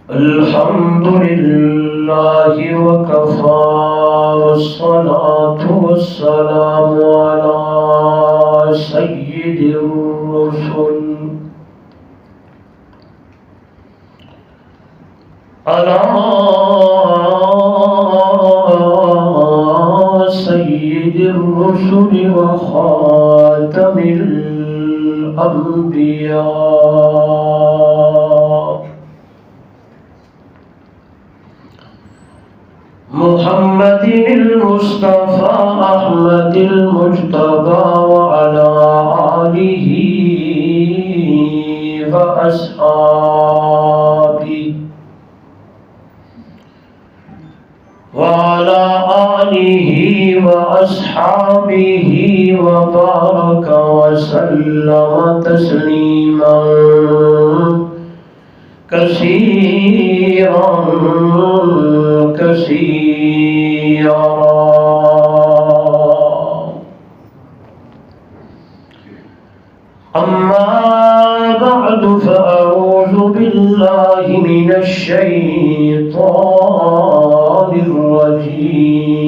الحمد لله وكفى والصلاة والسلام على سيد الرسل على سيد الرسل وخاتم الأنبياء محمد المصطفى أحمد المجتبى وعلى آله وأصحابه وبارك وسلم تسليما كثيرا أما بعد فأعوذ بالله من الشيطان الرجيم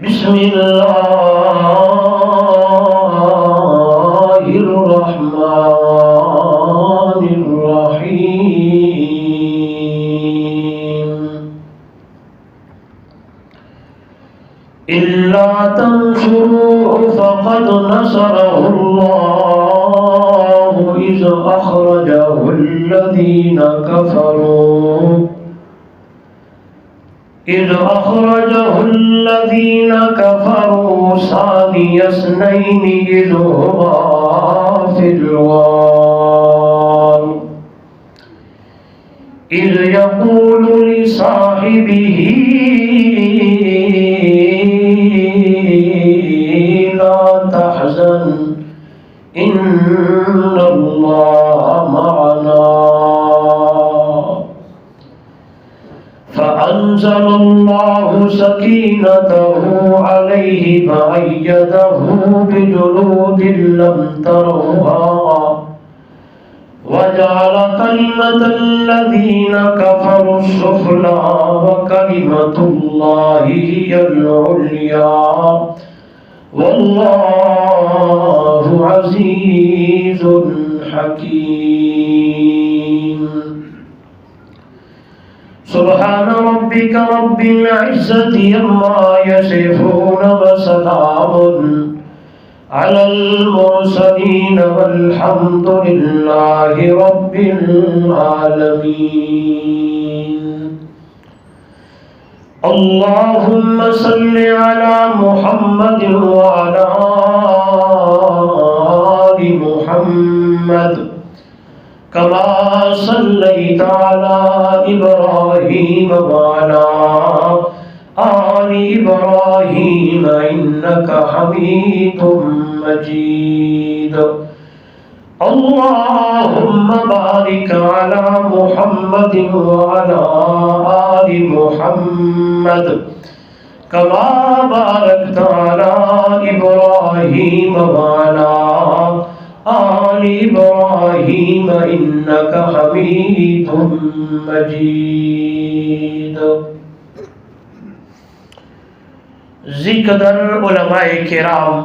بسم الله الرحمن الرحيم إلا تنصروه فقد نصره الله إذ أخرجه الذين كفروا ثاني اثنين إذ هما في الغار إذ يقول لصاحبه لا تحزن إن الله معنا فأنزل الله سكينته عليه فأيده بجنود لم تروها وجعل كلمة الذين كفروا السفلى وكلمة الله هي العليا والله عزيز حكيم سبحان ربك رب العزة عما يصفون وسلام على المرسلين والحمد لله رب العالمين اللهم صل على محمد وعلى آل محمد كما صليت على إبراهيم وعلى آل إبراهيم إنك حميد مجيد اللهم بارك على محمد وعلى آل محمد كما باركت على إبراهيم وعلى آل إبراهيم إنك حميد مجيد ذکر علماء کرام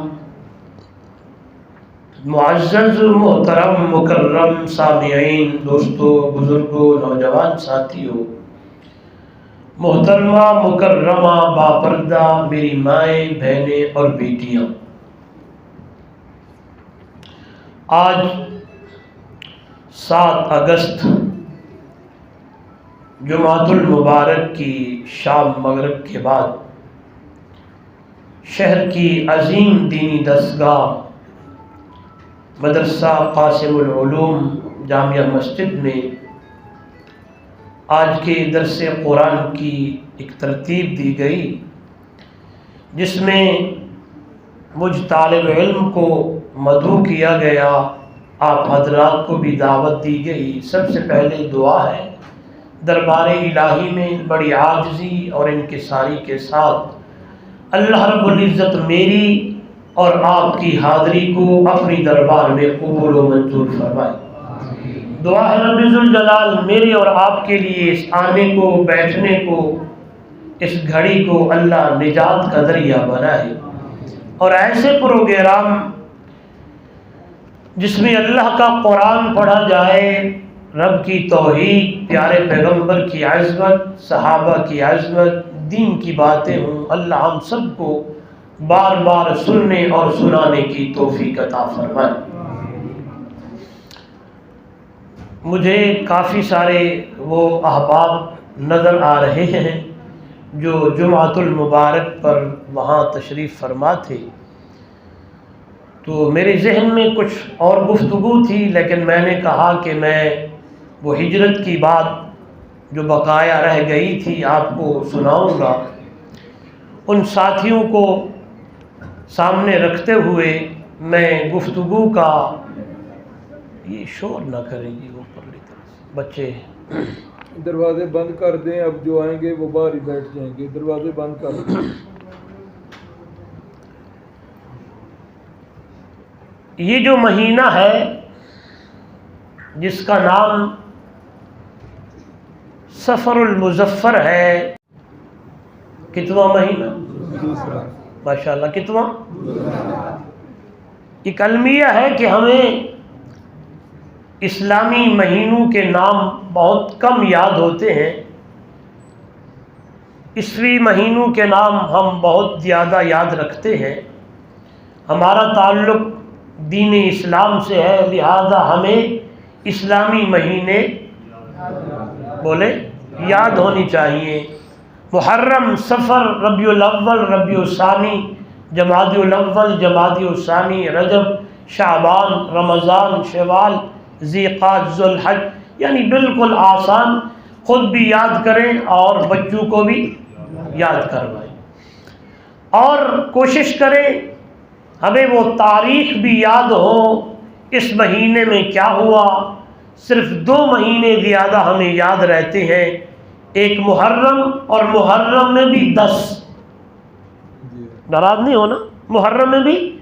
معزز محترم مکرم سامعین دوستو بزرگوں نوجوان ساتھیوں محترمہ مکرمہ باپردہ میری مائیں بہنیں اور بیٹیاں آج 7 اگست جمعۃ المبارک کی شام مغرب کے بعد شہر کی عظیم دینی دستگاہ مدرسہ قاسم العلوم جامعہ مسجد میں آج کے درس قرآن کی ایک ترتیب دی گئی جس میں مجھ طالب علم کو مدعو کیا گیا، آپ حضرات کو بھی دعوت دی گئی۔ سب سے پہلے دعا ہے، دربار الہی میں بڑی عاجزی اور انکساری کے ساتھ اللہ رب العزت میری اور آپ کی حاضری کو اپنی دربار میں قبول و منظور فرمائے۔ دعا ہے رب ذوالجلال میرے اور آپ کے لیے اس آنے کو، بیٹھنے کو، اس گھڑی کو اللہ نجات کا ذریعہ بنائے، اور ایسے پروگرام جس میں اللہ کا قرآن پڑھا جائے، رب کی توحید، پیارے پیغمبر کی عظمت، صحابہ کی عظمت، دین کی باتیں ہوں، اللہ ہم سب کو بار بار سننے اور سنانے کی توفیق عطا فرمائے۔ مجھے کافی سارے وہ احباب نظر آ رہے ہیں جو جمعۃ المبارک پر وہاں تشریف فرما تھے، تو میرے ذہن میں کچھ اور گفتگو تھی، لیکن میں نے کہا کہ میں وہ ہجرت کی بات جو بقایا رہ گئی تھی آپ کو سناؤں گا۔ ان ساتھیوں کو سامنے رکھتے ہوئے میں گفتگو کا، یہ شور نہ کریں جی، اوپر بچے دروازے بند کر دیں، اب جو آئیں گے وہ باہر ہی بیٹھ جائیں گے، دروازے بند کر دیں۔ یہ جو مہینہ ہے جس کا نام سفر المظفر ہے، کتواں مہینہ؟ ماشاءاللہ، کتواں؟ ایک المیہ ہے کہ ہمیں اسلامی مہینوں کے نام بہت کم یاد ہوتے ہیں، عیسوی مہینوں کے نام ہم بہت زیادہ یاد رکھتے ہیں۔ ہمارا تعلق دین اسلام سے ہے، لہذا ہمیں اسلامی مہینے بولے یاد ہونی چاہیے۔ محرم، صفر، ربیع الاول، ربیع الثانی، جمادی الاول، جمادی الثانی، رجب، شعبان، رمضان، شوال، ذیقعدہ، ذوالحج، یعنی بالکل آسان، خود بھی یاد کریں اور بچوں کو بھی یاد کروائیں، اور کوشش کریں ہمیں وہ تاریخ بھی یاد ہو، اس مہینے میں کیا ہوا۔ صرف 2 مہینے زیادہ ہمیں یاد رہتے ہیں، ایک محرم، اور محرم میں بھی 10، ناراض نہیں ہونا، محرم میں بھی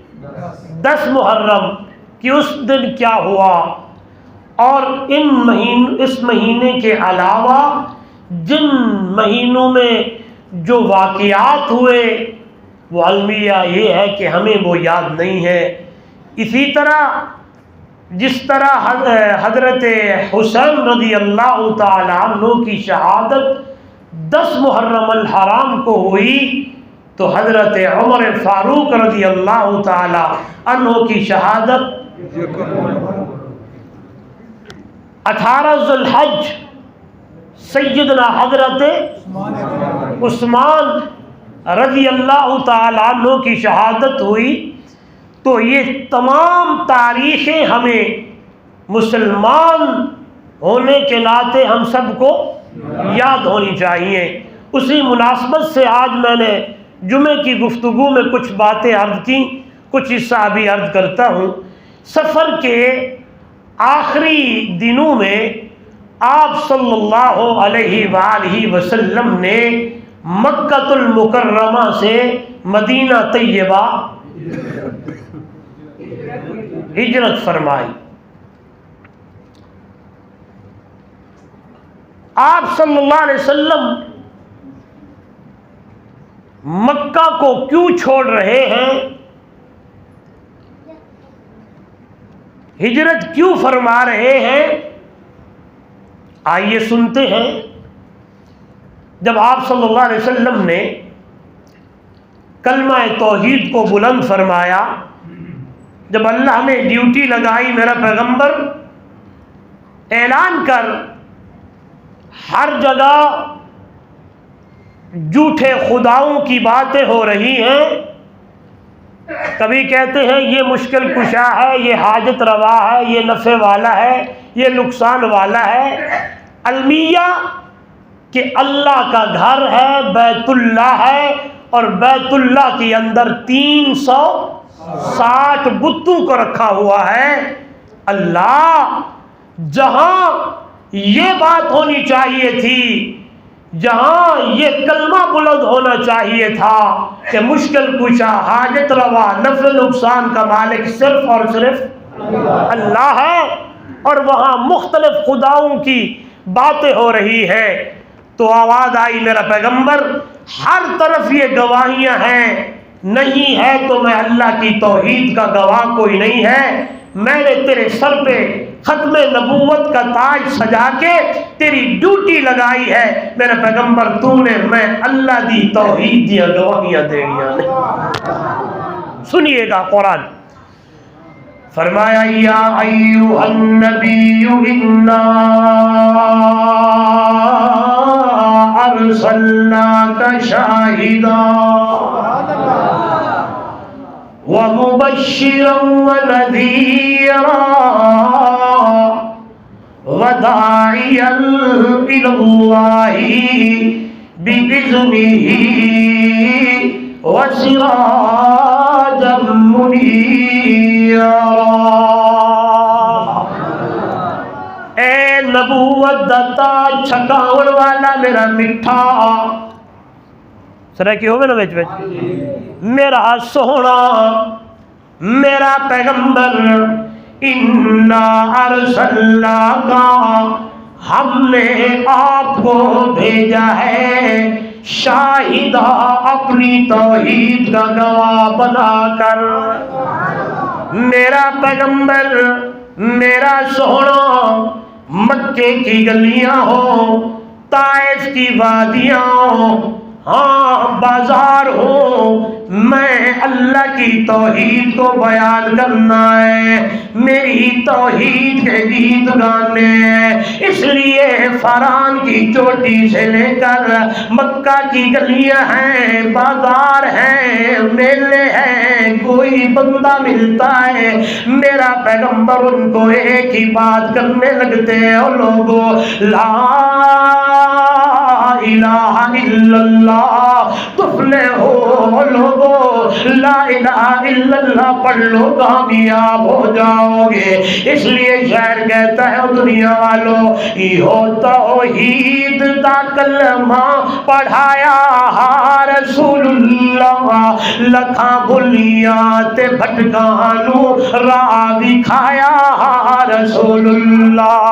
10 محرم کہ اس دن کیا ہوا۔ اور اس مہینے کے علاوہ جن مہینوں میں جو واقعات ہوئے، وہ المیہ یہ ہے کہ ہمیں وہ یاد نہیں ہے۔ اسی طرح جس طرح حضرت حسین رضی اللہ تعالیٰ عنہ کی شہادت 10 محرم الحرام کو ہوئی، تو حضرت عمر فاروق رضی اللہ تعالیٰ عنہ کی شہادت 18 ذوالحج سیدنا حضرت عثمان رضی اللہ تعالیٰ عنہ کی شہادت ہوئی۔ تو یہ تمام تاریخیں ہمیں مسلمان ہونے کے ناطے ہم سب کو یاد ہونی چاہیے۔ اسی مناسبت سے آج میں نے جمعے کی گفتگو میں کچھ باتیں عرض کی، کچھ حصہ ابھی عرض کرتا ہوں۔ سفر کے آخری دنوں میں آپ صلی اللہ علیہ وآلہ وسلم نے مکہ المکرمہ سے مدینہ طیبہ ہجرت فرمائی۔ آپ صلی اللہ علیہ وسلم مکہ کو کیوں چھوڑ رہے ہیں، ہجرت کیوں فرما رہے ہیں، آئیے سنتے ہیں۔ جب آپ صلی اللہ علیہ وسلم نے کلمہ توحید کو بلند فرمایا، جب اللہ نے ڈیوٹی لگائی میرا پیغمبر اعلان کر، ہر جگہ جھوٹے خداؤں کی باتیں ہو رہی ہیں، کبھی کہتے ہیں یہ مشکل کشا ہے، یہ حاجت روا ہے، یہ نفع والا ہے، یہ نقصان والا ہے۔ المیہ کہ اللہ کا گھر ہے، بیت اللہ ہے، اور بیت اللہ کے اندر 360 بتوں کو رکھا ہوا ہے۔ اللہ جہاں یہ بات ہونی چاہیے تھی جہاں یہ کلمہ بلند ہونا چاہیے تھا کہ مشکل کشا، حاجت روا، نفع نقصان کا مالک صرف اور صرف اللہ ہے، اور وہاں مختلف خداؤں کی باتیں ہو رہی ہیں۔ تو آواز آئی میرا پیغمبر ہر طرف یہ گواہیاں ہیں، نہیں ہے تو میں اللہ کی توحید کا گواہ کوئی نہیں ہے، میں نے تیرے سر پہ ختم نبوت کا تاج سجا کے تیری ڈیوٹی لگائی ہے میرے پیغمبر، تو نے میں اللہ دی توحید دیا گواہیاں دینیاں نے۔ سنیے گا قرآن فرمایا یا ایھا النبی انا ارسلناک شاہدا ومبشرا ونذیرا وداعیا الی اللہ بإذنہ وسراجا منیرا۔ اے نبوت دتا چھکاون والا میرا مٹھا، سر کی ہوگا نا بچ بچ، میرا سونا میرا پیغمبر، انا ارسلناک، ہم نے آپ کو بھیجا ہے شاہدہ، اپنی توحید کا گواہ بنا کر۔ میرا پیغمبر میرا سونا مکے کی گلیاں ہو، طائف کی وادیاں ہو، ہاں بازار ہو، میں اللہ کی توحید کو بیان کرنا ہے، میری توحید کے گیت گانے ہیں۔ اس لیے فاران کی چوٹی سے لے کر مکہ کی گلیاں ہیں، بازار ہیں، میلے ہیں، کوئی بندہ ملتا ہے میرا پیغمبر ان کو ایک ہی بات کرنے لگتے ہیں، اور لوگوں لا الہ الا اللہ تفلح ہو، لوگو لا الہ الا اللہ پڑھ لو کامیاب ہو جاؤ گے۔ اس لیے شاعر کہتا ہے دنیا والوں ایہو توحید دا کلمہ پڑھایا رسول اللہ، لکھاں بھلیاں تے بھٹکاں نو راہ وکھایا رسول اللہ۔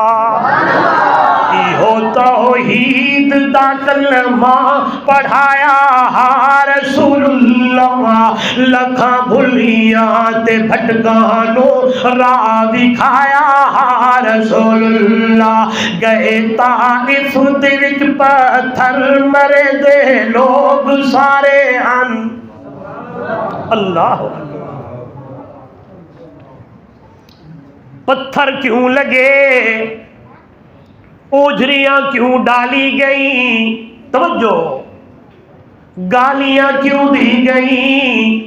ایہو توحید دا کلمہ پڑھایا رسول اللہ، لکھاں بھلیاں تے بھٹکاں نو راہ وکھایا رسول اللہ۔ گئے طائف دے وچ پتھر مرے دے لوگ سارے ہن، اللہ پتھر کیوں لگے، اوجریاں کیوں ڈالی گئیں، توجہ، گالیاں کیوں دی گئیں،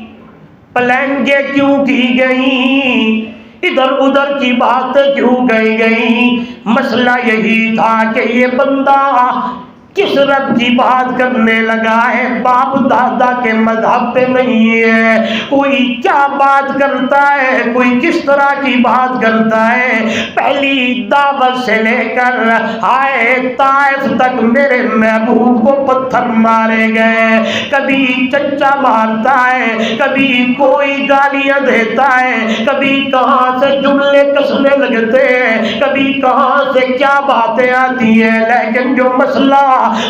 پلنگیں کیوں کی گئیں، ادھر ادھر کی باتیں کیوں کہی گئیں؟ مسئلہ یہی تھا کہ یہ بندہ کس رب کی بات کرنے لگا ہے، باپ دادا کے مذہب پہ نہیں ہے، کوئی کیا بات کرتا ہے، کوئی کس طرح کی بات کرتا ہے۔ پہلی دعوت سے لے کر آئے طائف تک میرے محبوب کو پتھر مارے گئے، کبھی چچا مارتا ہے، کبھی کوئی گالیاں دیتا ہے، کبھی کہاں سے جملے کسنے لگتے ہیں، کبھی کہاں سے کیا باتیں آتی ہیں، لیکن جو مسئلہ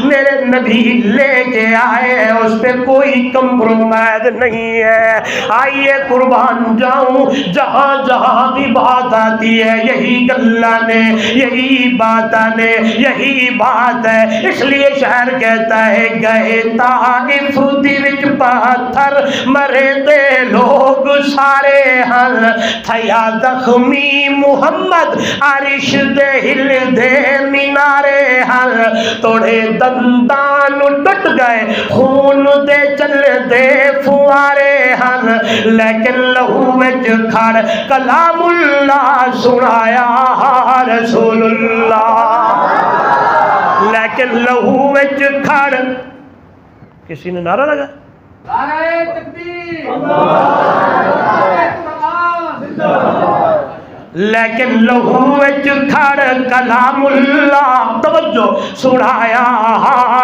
میرے نبی لے کے آئے ہیں اس پہ کوئی کمپرومائز نہیں ہے۔ آئیے قربان جاؤں، جہاں جہاں بھی بات آتی ہے یہی اللہ نے، یہی بات نے، یہی بات ہے۔ اس لیے شاعر کہتا ہے گئے طائف دی وچ پتھر مرے دے لوگ سارے ہل، تھیا زخمی محمد عرش دے ہل دے مینارے ہل، توڑے دندان ٹٹ گئے خون دے چل دے فوارے ہن، لیکن لہو وچ کھڑ کلام اللہ سنایا رسول اللہ، لیکن لہو وچ کھڑ، کسی نے نعرہ لگا نعرہ تکبیر، لیکن لہو وچ کھڑ کلام اللہ توجہ سنایا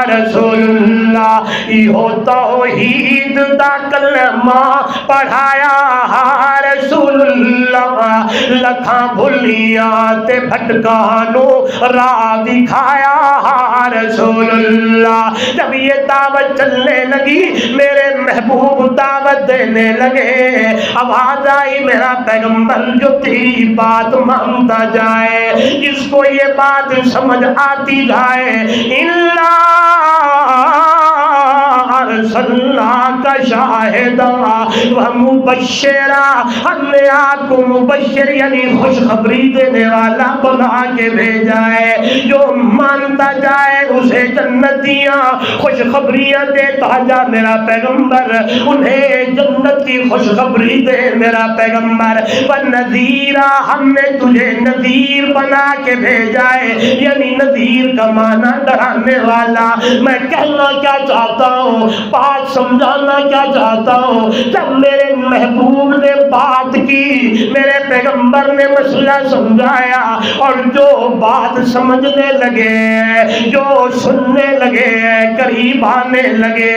رسول اللہ ایہو توحید دا کلمہ پڑھایا رسول اللہ لکھاں بھلیاں تے بھٹکانوں راہ دکھایا رسول اللہ جب یہ دعوت چلنے لگی میرے محبوب دعوت دینے لگے آواز آئی میرا پیغمبر جو تیری بات مانتا جائے جس کو یہ بات سمجھ آتی جائے ارسلناک شاہدا و مبشرا ہم نے آپ کو مبشر یعنی خوشخبری دینے والا بنا کے بھیجا ہے جو مانتا جائے اسے جنتیاں خوشخبریاں دیتا جا میرا پیغمبر انہیں جنت کی خوشخبری دے میرا پیغمبر ونذیرا ہم نے تجھے نذیر بنا کے بھیجا ہے یعنی نذیر کا معنی ڈرانے والا میں کہنا کیا چاہتا ہوں بات سمجھانا کیا چاہتا ہوں جب میرے محبوب نے بات کی میرے پیغمبر نے مسئلہ سمجھایا اور جو بات سمجھنے لگے جو سننے لگے قریب آنے لگے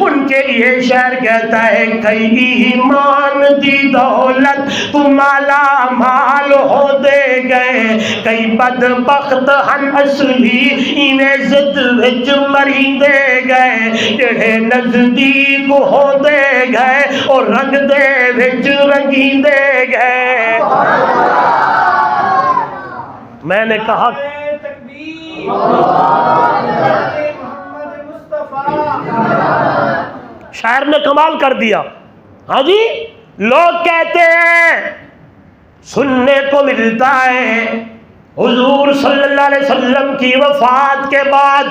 ان کے لیے شعر کہتا ہے کئی ایمان دی دولت تو مالا مال ہو دے گئے کئی بدبخت ہن اصلی انہیں زد وچ مری دے گئے جڑے نزدیک ہو دے گئے اور رنگ دے وچ رنگی دے گئے میں نے کہا شاعر نے کمال کر دیا ہاں جی لوگ کہتے ہیں سننے کو ملتا ہے حضور صلی اللہ علیہ وسلم کی وفات کے بعد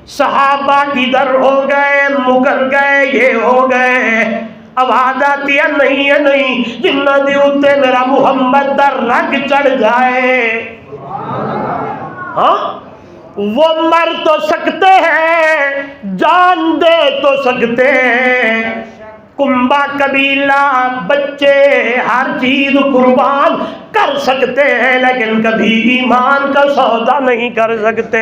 صحابہ ادھر ہو گئے مکر گئے یہ ہو گئے اب آتی ہے نہیں جنہ دی اتے میرا محمد در رنگ چڑھ جائے ہاں وہ مر تو سکتے ہیں جان دے تو سکتے ہیں کنبا قبیلہ بچے ہر چیز قربان کر سکتے ہیں لیکن کبھی ایمان کا سودا نہیں کر سکتے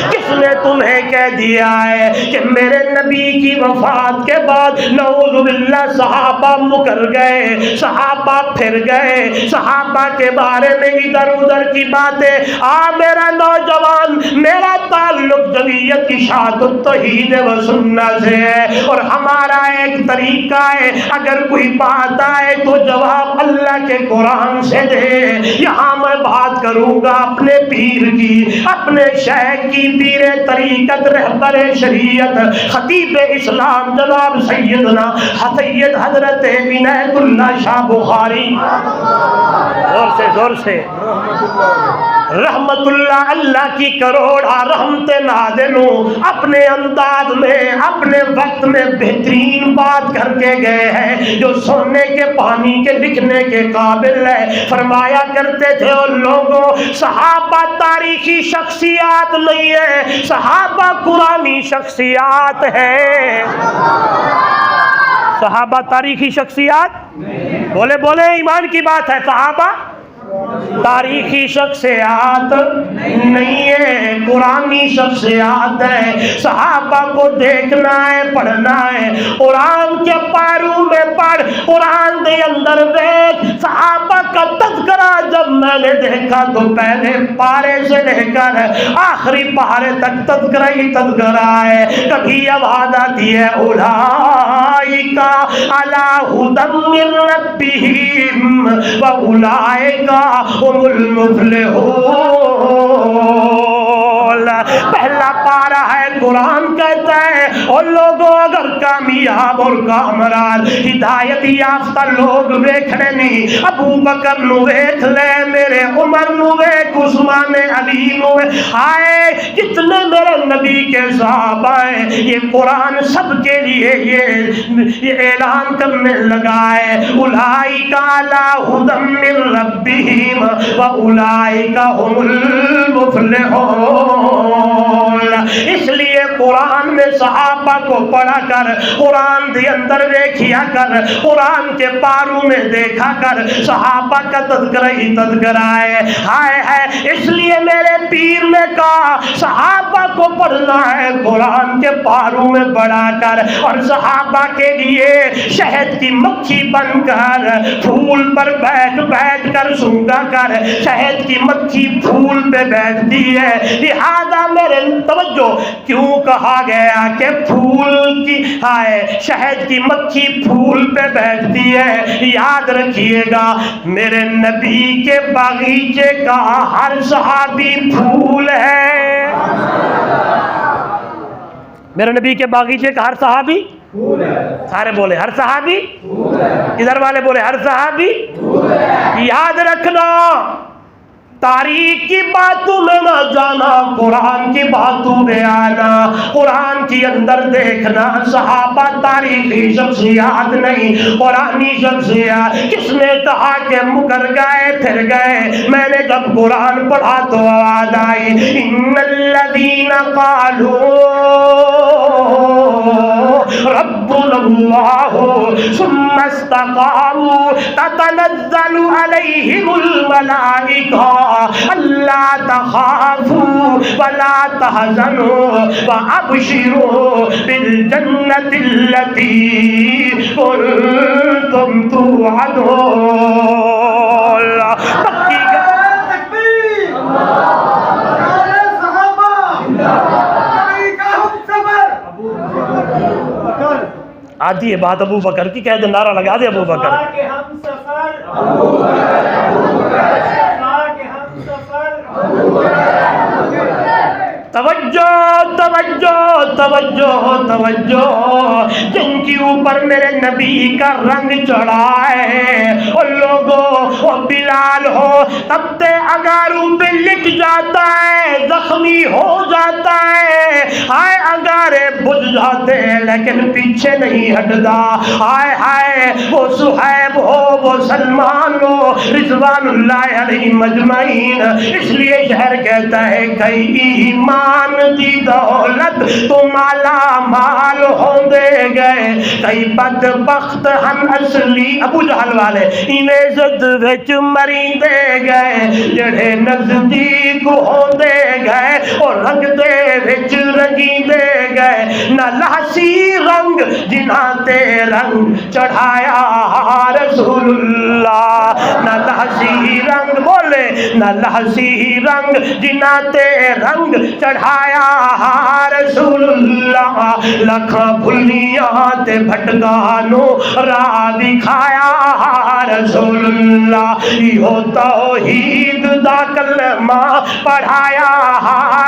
کس نے تمہیں کہہ دیا ہے کہ میرے نبی کی وفات کے بعد نعوذ باللہ صحابہ مکر گئے صحابہ پھر گئے صحابہ کے بارے میں ادھر ادھر کی باتیں میرا نوجوان میرا تعلق جمعیت اشاعت التوحید و سنت سے ہے اور ہمارا ایک طریقہ ہے اگر کوئی بات آئے تو جواب اللہ کے قرآن سے دے یہاں میں بات کروں گا اپنے پیر کی اپنے شیخ کی پیر طریقت رہبر شریعت خطیب اسلام جناب سیدنا سید حضرت عنایت اللہ شاہ بخاری زور سے رحمت اللہ اللہ کی کروڑا رحمت نازل اپنے انداز میں اپنے وقت میں بہترین بات کر کے گئے ہیں جو سونے کے پانی کے لکھنے کے قابل ہے فرمایا کرتے تھے اور لوگوں صحابہ تاریخی شخصیات نہیں ہے صحابہ قرآنی شخصیات ہیں صحابہ تاریخی شخصیات بولے بولے ایمان کی بات ہے صحابہ تاریخی شخصیات نہیں ہے قرآنی شخصیات ہے صحابہ کو دیکھنا ہے پڑھنا ہے قرآن کے پاروں میں پڑھ قرآن دے اندر دیکھ صحابہ کا تذکرہ جب میں نے دیکھا تو پہلے پارے سے لے کر آخری پارے تک تذکرہ ہی تذکرہ ہے کبھی آواز آتی ہے اولئک علی ھدی من ربہم واولئک هم المفلحون پہلا پارہ ہے قرآن کہتا ہے اور لوگوں اگر کامیاب اور کامران ہدایت یافتہ لوگ ویکھنے نہیں ابو بکر نو ویکھ لے میرے عمر نو ویکھ عثمان علی نو آئے جتنے میرے نبی کے صحابہ ہیں یہ قرآن سب کے لیے یہ اعلان کرنے لگا ہے اولئک علی ھدی من ربہم واولئک هم المفلحون اس لیے قرآن میں صحابہ کو پڑھا کر، قرآن دے اندر دیکھیا کر، قرآن کے پاروں میں دیکھا کر، صحابہ کا تذکرہ ہی تذکرہ ہے۔ ہائے ہے، اس لیے میرے پیر نے کہا صحابہ کو پڑھنا ہے قرآن کے پاروں میں بڑھا کر، اور صحابہ کے لیے شہد کی مکھی بن کر پھول پر بیٹھ بیٹھ کر سونگا کر، شہد کی مکھی پھول پہ بیٹھتی ہے، لہذا میرے توجہ کیوں کہا گیا کہ پھول کی شہد کی مکھی پھول پہ بیٹھتی ہے؟ یاد رکھیے گا میرے نبی کے باغیچے کا ہر صحابی پھول ہے، میرے نبی کے باغیچے کا ہر صحابی پھول ہے۔ سارے بولے ہر صحابی پھول ہے، ادھر والے بولے ہر صحابی پھول ہے۔ یاد رکھنا تاریخ کی باتوں میں نہ جانا، قرآن کی باتوں میں آنا، قرآن کے اندر دیکھنا صحابہ تاریخی شخصیات نہیں، قرآنی شخصیات۔ کس نے کہا کہ مکر گئے پھر گئے؟ میں نے جب قرآن پڑھا تو آواز آئی ان الذین قالوا ربنا اللہ ثم استقاموا تتنزل علیہم الملائکہ اللہ تخافوا ولا تحزنوا وابشروا بالجنة التي كنتم توعدون۔ آتی ہے بات ابو بکر کی، کہہ دے نعرہ لگا دے ابو بکر۔ توجہ توجہ توجہ توجہ، جن کے اوپر میرے نبی کا رنگ چڑھا ہے ان لوگوں، وہ بلال ہو تبتے انگاروں پہ لٹ جاتا ہے، زخمی ہو جاتا ہے، ہائے انگارے بجھ جاتے ہیں لیکن پیچھے نہیں ہٹتا، ہائے ہائے وہ صہیب ہو، وہ سلمان ہو رضوان اللہ علیہ مجمعین۔ اس لیے شہر کہتا ہے کئی ایمان دی دولت تو مالا مال ہوندے گئے، کئی بدبخت ہم اصلی ابو جہل والے انہیں زد وچ مریندے گئے، جڑے نزدیک ہوندے گئے اور رنگ دے وچ رنگیندے گئے، نہ لہسی رنگ جنہاں تے رنگ چڑھایا رسول اللہ، نہ لہسی رنگ بولے نہ لہسی رنگ جنہاں تے رنگ چڑھایا رسول اللہ، لکھاں بھلیاں تے بھٹکانوں راہ دکھایا رسول اللہ، یہ توحید دا کلمہ پڑھایا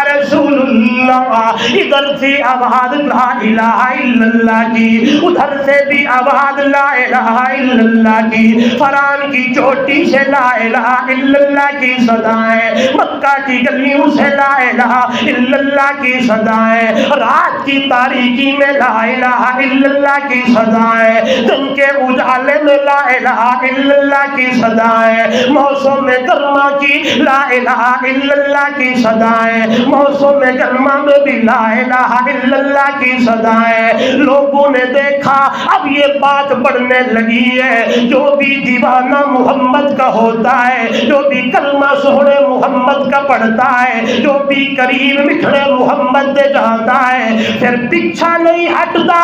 رسول اللہ۔ ادھر سے آواز لا الہ الا اللہ کی، ادھر سے بھی آواز لا الہ الا اللہ کی، فران کی چوٹی سے لا الہ الا اللہ کی صدائیں، مکہ کی گلیوں سے لا الہ الا اللہ کی صدائیں، رات کی تاریکی میں لا الہ الا اللہ کی صدائیں، دن کے اجالے میں لا الہ الا اللہ کی صدائیں، موسم گرما کی لا الہ الا اللہ کی صدائیں، موسم گرما میں بھی لا الہ الا اللہ کی صدائیں۔ لوگوں نے دیکھا اب یہ بات بڑھنے لگی ہے، جو بھی دیوانہ محمد کا ہوتا ہے، جو بھی کلمہ سونے محمد کا پڑھتا ہے، جو بھی قریب مٹھڑے محمد دے جاتا ہے، پھر پیچھا نہیں ہٹتا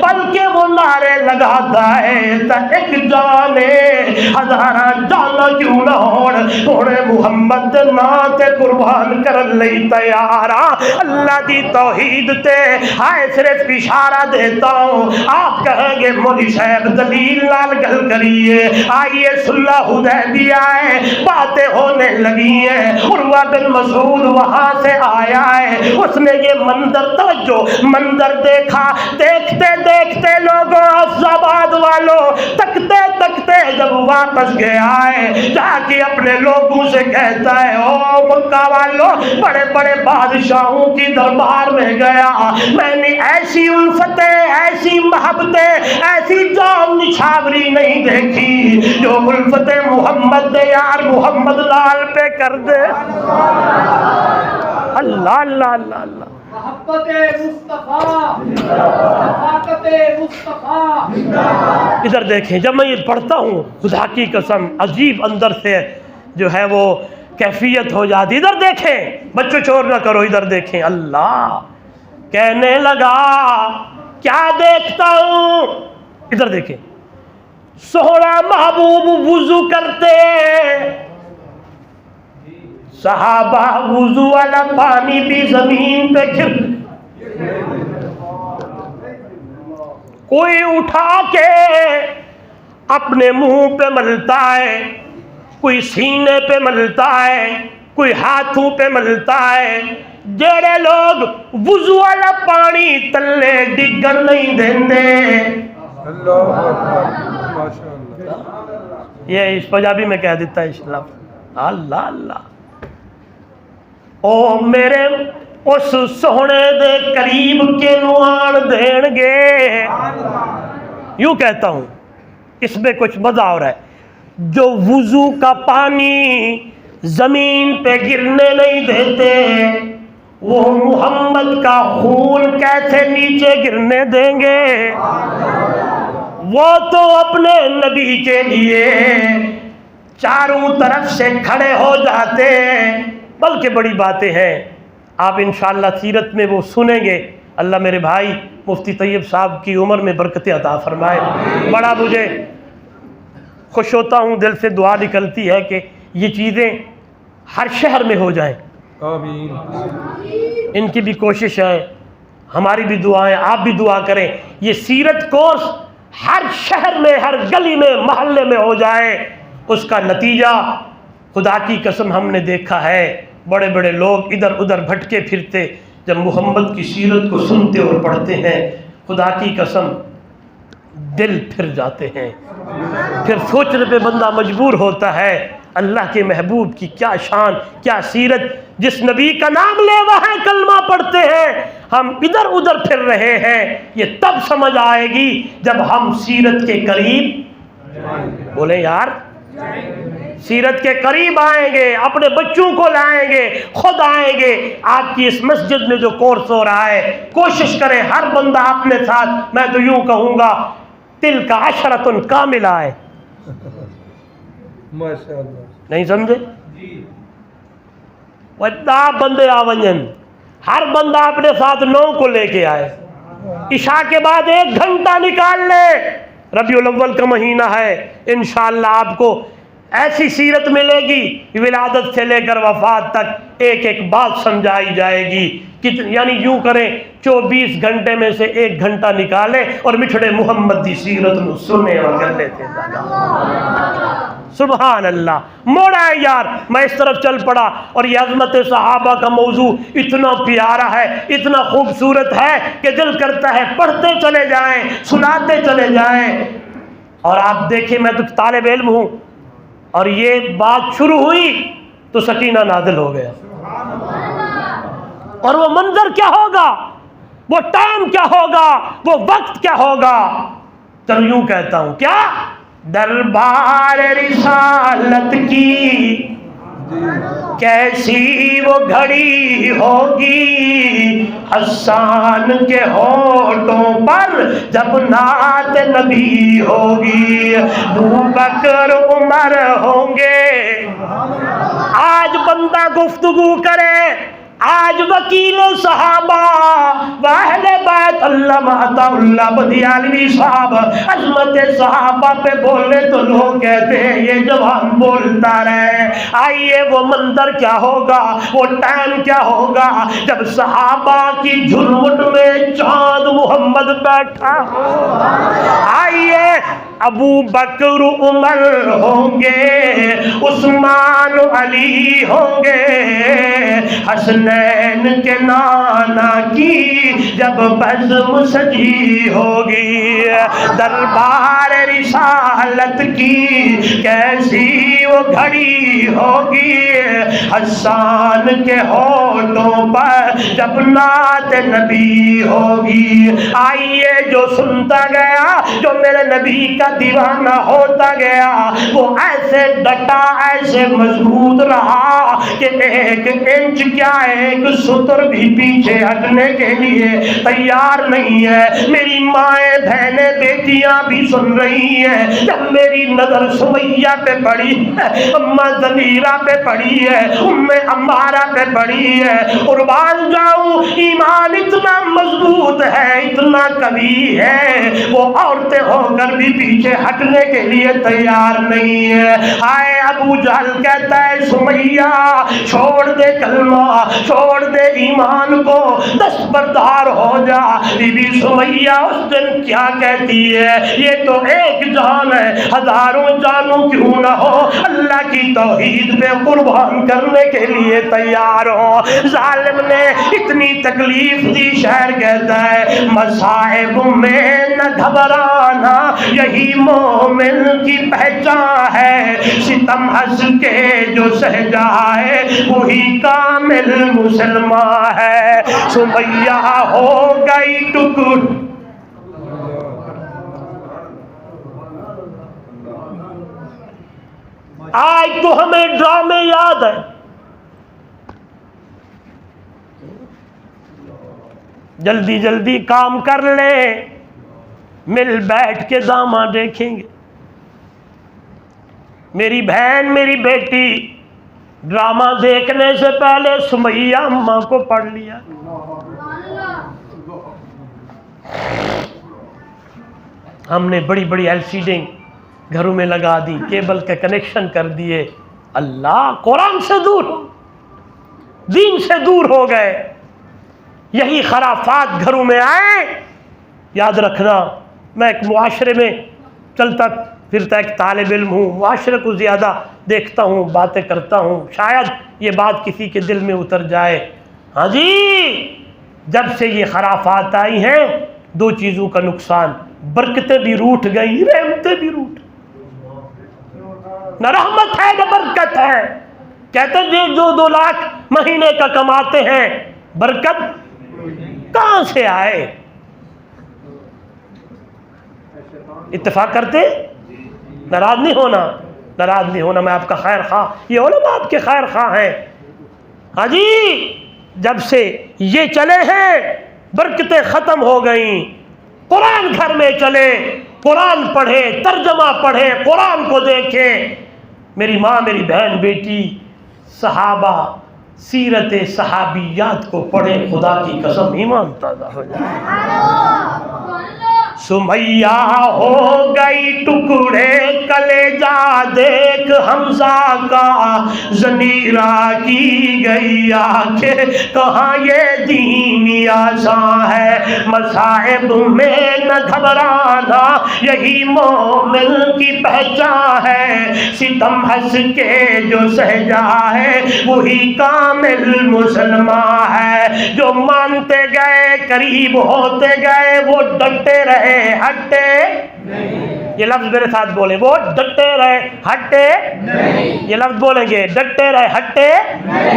بلکہ وہ نعرے لگاتا ہے تا ایک جانے ہزارہ جانا کیوں نہ ہونے محمد دے نام تے قربان کرن لئی تیارا۔ اللہ دی توحید تے ہائے صرف اشارہ دیتا ہوں، آپ کہیں گے مولوی صاحب دلیل لال گل کریے، آئیے صلح حدیبیہ ہے، باتیں ہونے لگی ہیں، عروہ بن مسعود وہاں سے آیا ہے، اس نے یہ منظر توجہ منظر دیکھا، دیکھتے دیکھتے لوگوں آباد والوں تکتے تکتے جب واپس گیا ہے، جا کے اپنے لوگوں سے کہتا ہے او مکہ والوں، بڑے بڑے بادشاہوں کی دربار میں گیا، میں نے ایسی الفتیں، ایسی محبتیں، ایسی جان نچھاوری نہیں دیکھی جو الفت محمد دے یار محمد لال پہ کر دے۔ اللہ اللہ اللہ اللہ۔ محبت مصطفیٰ، رفاقت مصطفیٰ۔ ادھر دیکھیں، جب میں یہ پڑھتا ہوں خدا کی قسم عجیب اندر سے جو ہے وہ کیفیت ہو جاتی۔ ادھر دیکھیں بچوں، چور نہ کرو، ادھر دیکھیں۔ اللہ کہنے لگا کیا دیکھتا ہوں؟ ادھر دیکھیں، سوہنا محبوب وضو کرتے، صحابہ وضو والا پانی بھی زمین پہ گر، کوئی اٹھا کے اپنے منہ پہ ملتا ہے، کوئی سینے پہ ملتا ہے، کوئی ہاتھوں پہ ملتا ہے۔ جڑے لوگ وضو والا پانی تلے ڈگر نہیں دیندے، اللہ اکبر، ماشاء اللہ۔ یہ اس پنجابی میں کہہ دیتا ہے اسلام۔ اللہ اللہ، او میرے اس سونے دے قریب کے نوان دین گے۔ یوں کہتا ہوں، اس میں کچھ مزہ ہو رہا ہے۔ جو وضو کا پانی زمین پہ گرنے نہیں دیتے، وہ محمد کا خون کیسے نیچے گرنے دیں گے؟ وہ تو اپنے نبی کے لیے چاروں طرف سے کھڑے ہو جاتے ہیں۔ بلکہ بڑی باتیں ہیں، آپ انشاءاللہ سیرت میں وہ سنیں گے۔ اللہ میرے بھائی مفتی طیب صاحب کی عمر میں برکت عطا فرمائے۔ بڑا مجھے خوش ہوتا ہوں، دل سے دعا نکلتی ہے کہ یہ چیزیں ہر شہر میں ہو جائیں۔ آمین۔ ان کی بھی کوشش ہے، ہماری بھی دعائیں، آپ بھی دعا کریں یہ سیرت کورس ہر شہر میں، ہر گلی میں، محلے میں ہو جائے۔ اس کا نتیجہ خدا کی قسم ہم نے دیکھا ہے، بڑے بڑے لوگ ادھر ادھر بھٹکے پھرتے جب محمد کی سیرت کو سنتے اور پڑھتے ہیں، خدا کی قسم دل پھر جاتے ہیں، پھر سوچنے پہ بندہ مجبور ہوتا ہے اللہ کے محبوب کی کیا شان، کیا سیرت، جس نبی کا نام لے وہاں کلمہ پڑھتے ہیں، ہم ادھر ادھر پھر رہے ہیں۔ یہ تب سمجھ آئے گی جب ہم سیرت کے قریب، بولیں یار، سیرت کے قریب آئیں گے، اپنے بچوں کو لائیں گے، خود آئیں گے۔ آپ کی اس مسجد میں جو کورس ہو رہا ہے، کوشش کریں ہر بندہ اپنے ساتھ، میں تو یوں کہوں گا تل کا عشرۃ کاملہ ہے، ماشاء اللہ۔ نہیں سمجھے؟ وَدّا بندے آونجن، ہر بندہ اپنے ساتھ 9 کو لے کے آئے، عشاء کے بعد 1 گھنٹہ نکال لے، ربیع الاول کا مہینہ ہے، انشاءاللہ آپ کو ایسی سیرت ملے گی، ولادت سے لے کر وفات تک ایک ایک بات سمجھائی جائے گی۔ یعنی یوں کریں 24 گھنٹے میں سے 1 گھنٹہ نکالیں اور مٹھڑے محمد دی سیرت نو سنیں اور کر لیتے ہیں۔ سبحان اللہ۔ موڑا ہے یار، میں اس طرف چل پڑا اور یہ عظمت صحابہ کا موضوع اتنا پیارا ہے، اتنا خوبصورت ہے کہ دل کرتا ہے پڑھتے چلے جائیں، سناتے چلے جائیں۔ اور آپ دیکھیں، میں تو طالب علم ہوں، اور یہ بات شروع ہوئی تو سکینہ نازل ہو گیا، اور وہ منظر کیا ہوگا، وہ ٹائم کیا ہوگا، وہ وقت کیا ہوگا۔ چلو یوں کہتا ہوں، کیا دربار رسالت کی کیسی وہ گھڑی ہوگی، حسان کے ہونٹوں پر جب نعت نبی ہوگی، ابوبکر عمر ہوں گے۔ آج بندہ گفتگو کرے، آج وکیل صحابہ واہل بیت علامہ عطا اللہ بدیالوی صاحب عظمت صحابہ پہ بولے تو لوگ کہتے ہیں یہ جوان بولتا رہے۔ آئیے وہ منظر کیا ہوگا، وہ ٹائم کیا ہوگا جب صحابہ کی جھرمٹ میں چاند محمد بیٹھا ہو۔ آئیے ابو بکر عمر ہوں گے، عثمان علی ہوں گے، حسنین کے نانا کی جب بزم سجی ہوگی، دربار رسالت کی کیسی وہ گھڑی ہوگی، حسان کے ہونٹوں پر جب نعت نبی ہوگی۔ آئیے جو سنتا گیا، جو میرے نبی کا دیوانہ ہوتا گیا، وہ ایسے ڈٹا، ایسے مضبوط رہا کہ 1 انچ کیا ہے ایک سطر بھی پیچھے ہٹنے کے لیے تیار نہیں ہے۔ میری مائیں بہنیں بیٹیاں بھی سن رہی ہیں، جب میری نظر سمیہ پہ پڑی ہے، اماں ضمیرہ پہ پڑی ہے، ام عمارہ پہ پڑی ہے، قربان جاؤں ایمان اتنا مضبوط ہے، اتنا قوی ہے، وہ عورتیں ہو کر بھی پیچھے ہٹنے کے لیے تیار نہیں ہے۔ ہائے ابو جہل کہتا ہے سمیہ چھوڑ دے کلمہ، چھوڑ دے ایمان کو، دستبردار ہو جا۔ بی بی سمیہ اس دن کیا کہتی ہے، یہ تو ایک جان ہے، ہزاروں جانوں کیوں نہ ہو اللہ کی توحید پہ قربان کرنے کے لیے تیار ہو۔ ظالم نے اتنی تکلیف دی، شاعر کہتا ہے مصائب میں نہ گھبرانا یہی مومن کی پہچان ہے، ستم ہنس کے جو سہ جائے وہی کامل مسلمان ہے۔ سمیہ ہو گئی ٹکڑ، آج تو ہمیں ڈرامے یاد ہے، جلدی جلدی کام کر لیں، مل بیٹھ کے ڈرامہ دیکھیں گے۔ میری بہن میری بیٹی ڈرامہ دیکھنے سے پہلے سمیہ اماں کو پڑھ لیا۔ ہم نے بڑی بڑی ایل سی ڈی گھروں میں لگا دی، کیبل کے کنیکشن کر دیے۔ اللہ قرآن سے دور، دین سے دور ہو گئے، یہی خرافات گھروں میں آئے۔ یاد رکھنا، میں ایک معاشرے میں چلتا پھرتا ایک طالب علم ہوں، معاشرے کو زیادہ دیکھتا ہوں، باتیں کرتا ہوں، شاید یہ بات کسی کے دل میں اتر جائے۔ ہاں جی، جب سے یہ خرافات آئی ہیں دو چیزوں کا نقصان، برکتیں بھی روٹھ گئی، رحمتیں بھی روٹھ، نہ رحمت ہے نہ برکت ہے۔ کہتے ہیں جو 2 لاکھ مہینے کا کماتے ہیں، برکت کہاں سے آئے؟ اتفاق کرتے؟ ناراض نہیں ہونا، ناراض نہیں ہونا، میں آپ کا خیر خواہ، یہ علماء آپ کے خیر خواہ ہیں۔ ہاں جی، جب سے یہ چلے ہیں برکتیں ختم ہو گئیں۔ قرآن گھر میں چلے، قرآن پڑھے، ترجمہ پڑھے، قرآن کو دیکھیں۔ میری ماں میری بہن بیٹی صحابہ سیرت صحابیات کو پڑھے، خدا کی قسم ایمان تازہ ہو جائے۔ سمیہ ہو گئی ٹکڑے کلیجہ دیکھ حمزہ کا، ضمیرہ کی گئی آنکھیں کہاں یہ دین آساں ہے۔ مصائب میں نہ گھبرانا یہی مومن کی پہچان ہے، ستم ہنس کے جو سہ جائے وہی کامل مسلمان ہے۔ جو مانتے گئے قریب ہوتے گئے وہ ڈٹے رہے ہٹے نہیں۔ یہ لفظ میرے ساتھ بولے، وہ ڈٹے رہے ہٹے نہیں۔ یہ لفظ بولیں گے، ڈٹے رہے ہٹے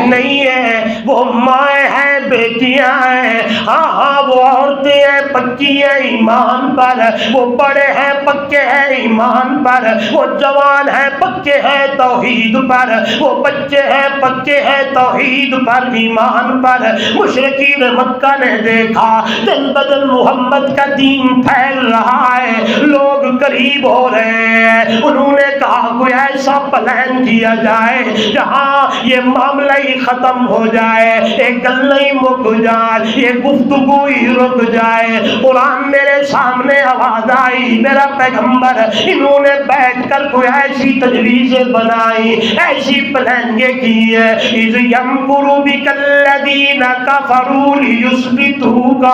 نہیں ہے۔ وہ مائیں ہیں بیٹیاں ہیں، ہاں ہاں وہ عورتیں ہیں پکی ہیں ایمان پر، وہ بڑے ہیں پکے ہیں ایمان پر، وہ جوان ہیں پکے ہیں توحید پر، وہ بچے ہیں پکے ہیں توحید پر ایمان پر۔ مشرکین مکہ نے دیکھا دن بدن محمد کا دین پھیل رہا ہے، لوگ قریب ہو رہے ہیں، انہوں نے کہا کوئی ایسا پلان کیا جائے جہاں یہ معاملہ ہی ختم ہو جائے، ایک گل نہیں مک جائے، یہ گفتگو ہی رک جائے۔ قرآن میرے سامنے آواز آئی، میرا پیغمبر، انہوں نے بیٹھ کر کوئی ایسی تجویزیں بنائی، ایسی پلاننگیں کی ہے۔ اِذْ يَمْكُرُ بِكَ الَّذِينَ كَفَرُوا لِيُثْبِتُوكَ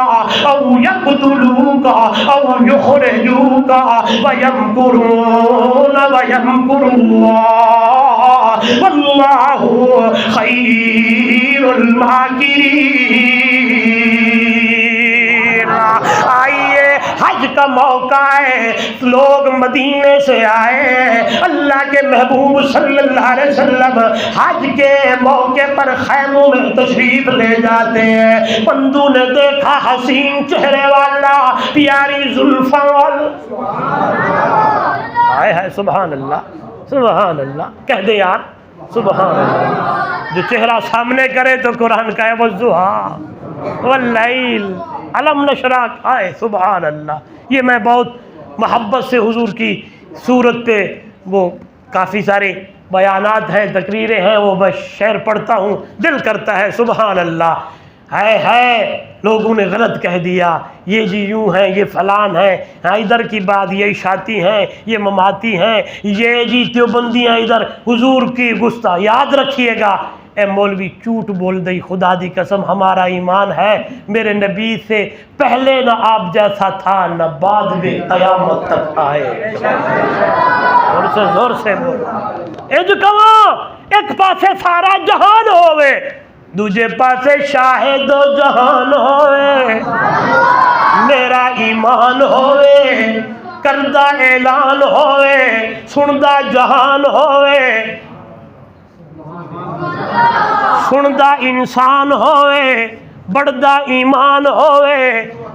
أَوْ يَقْتُلُوكَ أَوْ يُخْرِجُوكَ وَيَمْكُرُونَ وَيَمْكُرُ اللَّهُ وَاللَّهُ خَيْرُ الْمَاكِرِينَ۔ آئیے، حج کا موقع ہے، لوگ مدینے سے آئے، اللہ کے محبوب صلی اللہ علیہ وسلم حج کے موقع پر خیموں میں تشریف لے جاتے ہیں۔ بندوں نے دیکھا حسین چہرے والا، پیاری زلفاں والا، آئے ہے سبحان اللہ سبحان اللہ، کہہ دے یار سبحان اللہ. جو چہرہ سامنے کرے تو قرآن کا ہے والضحیٰ واللیل علم نشرح آئے. سبحان اللہ. یہ میں بہت محبت سے حضور کی صورت پہ وہ کافی سارے بیانات ہیں، تقریریں ہیں، وہ میں شعر پڑھتا ہوں، دل کرتا ہے سبحان اللہ. ہے لوگوں نے غلط کہہ دیا، یہ جی یوں ہیں، یہ فلان ہیں، ادھر کی بات یہ اشاعتی ہیں، یہ مماتی ہیں، یہ جی دیوبندیاں ادھر حضور کی گستاخ. یاد رکھیے گا اے مولوی جھوٹ بول دئی، خدا دی قسم ہمارا ایمان ہے میرے نبی سے پہلے نہ آپ جیسا تھا نہ بعد میں قیامت تک آئے. زور سے بول. اج کہاں ایک پاسے سارا جہان ہوئے، دوجے پاسے شاہد و جہان ہوئے. میرا ایمان ہوئے، کردہ اعلان ہوئے، سندہ جہان ہوئے، سندہ انسان ہوئے، بڑھدا ایمان ہوئے،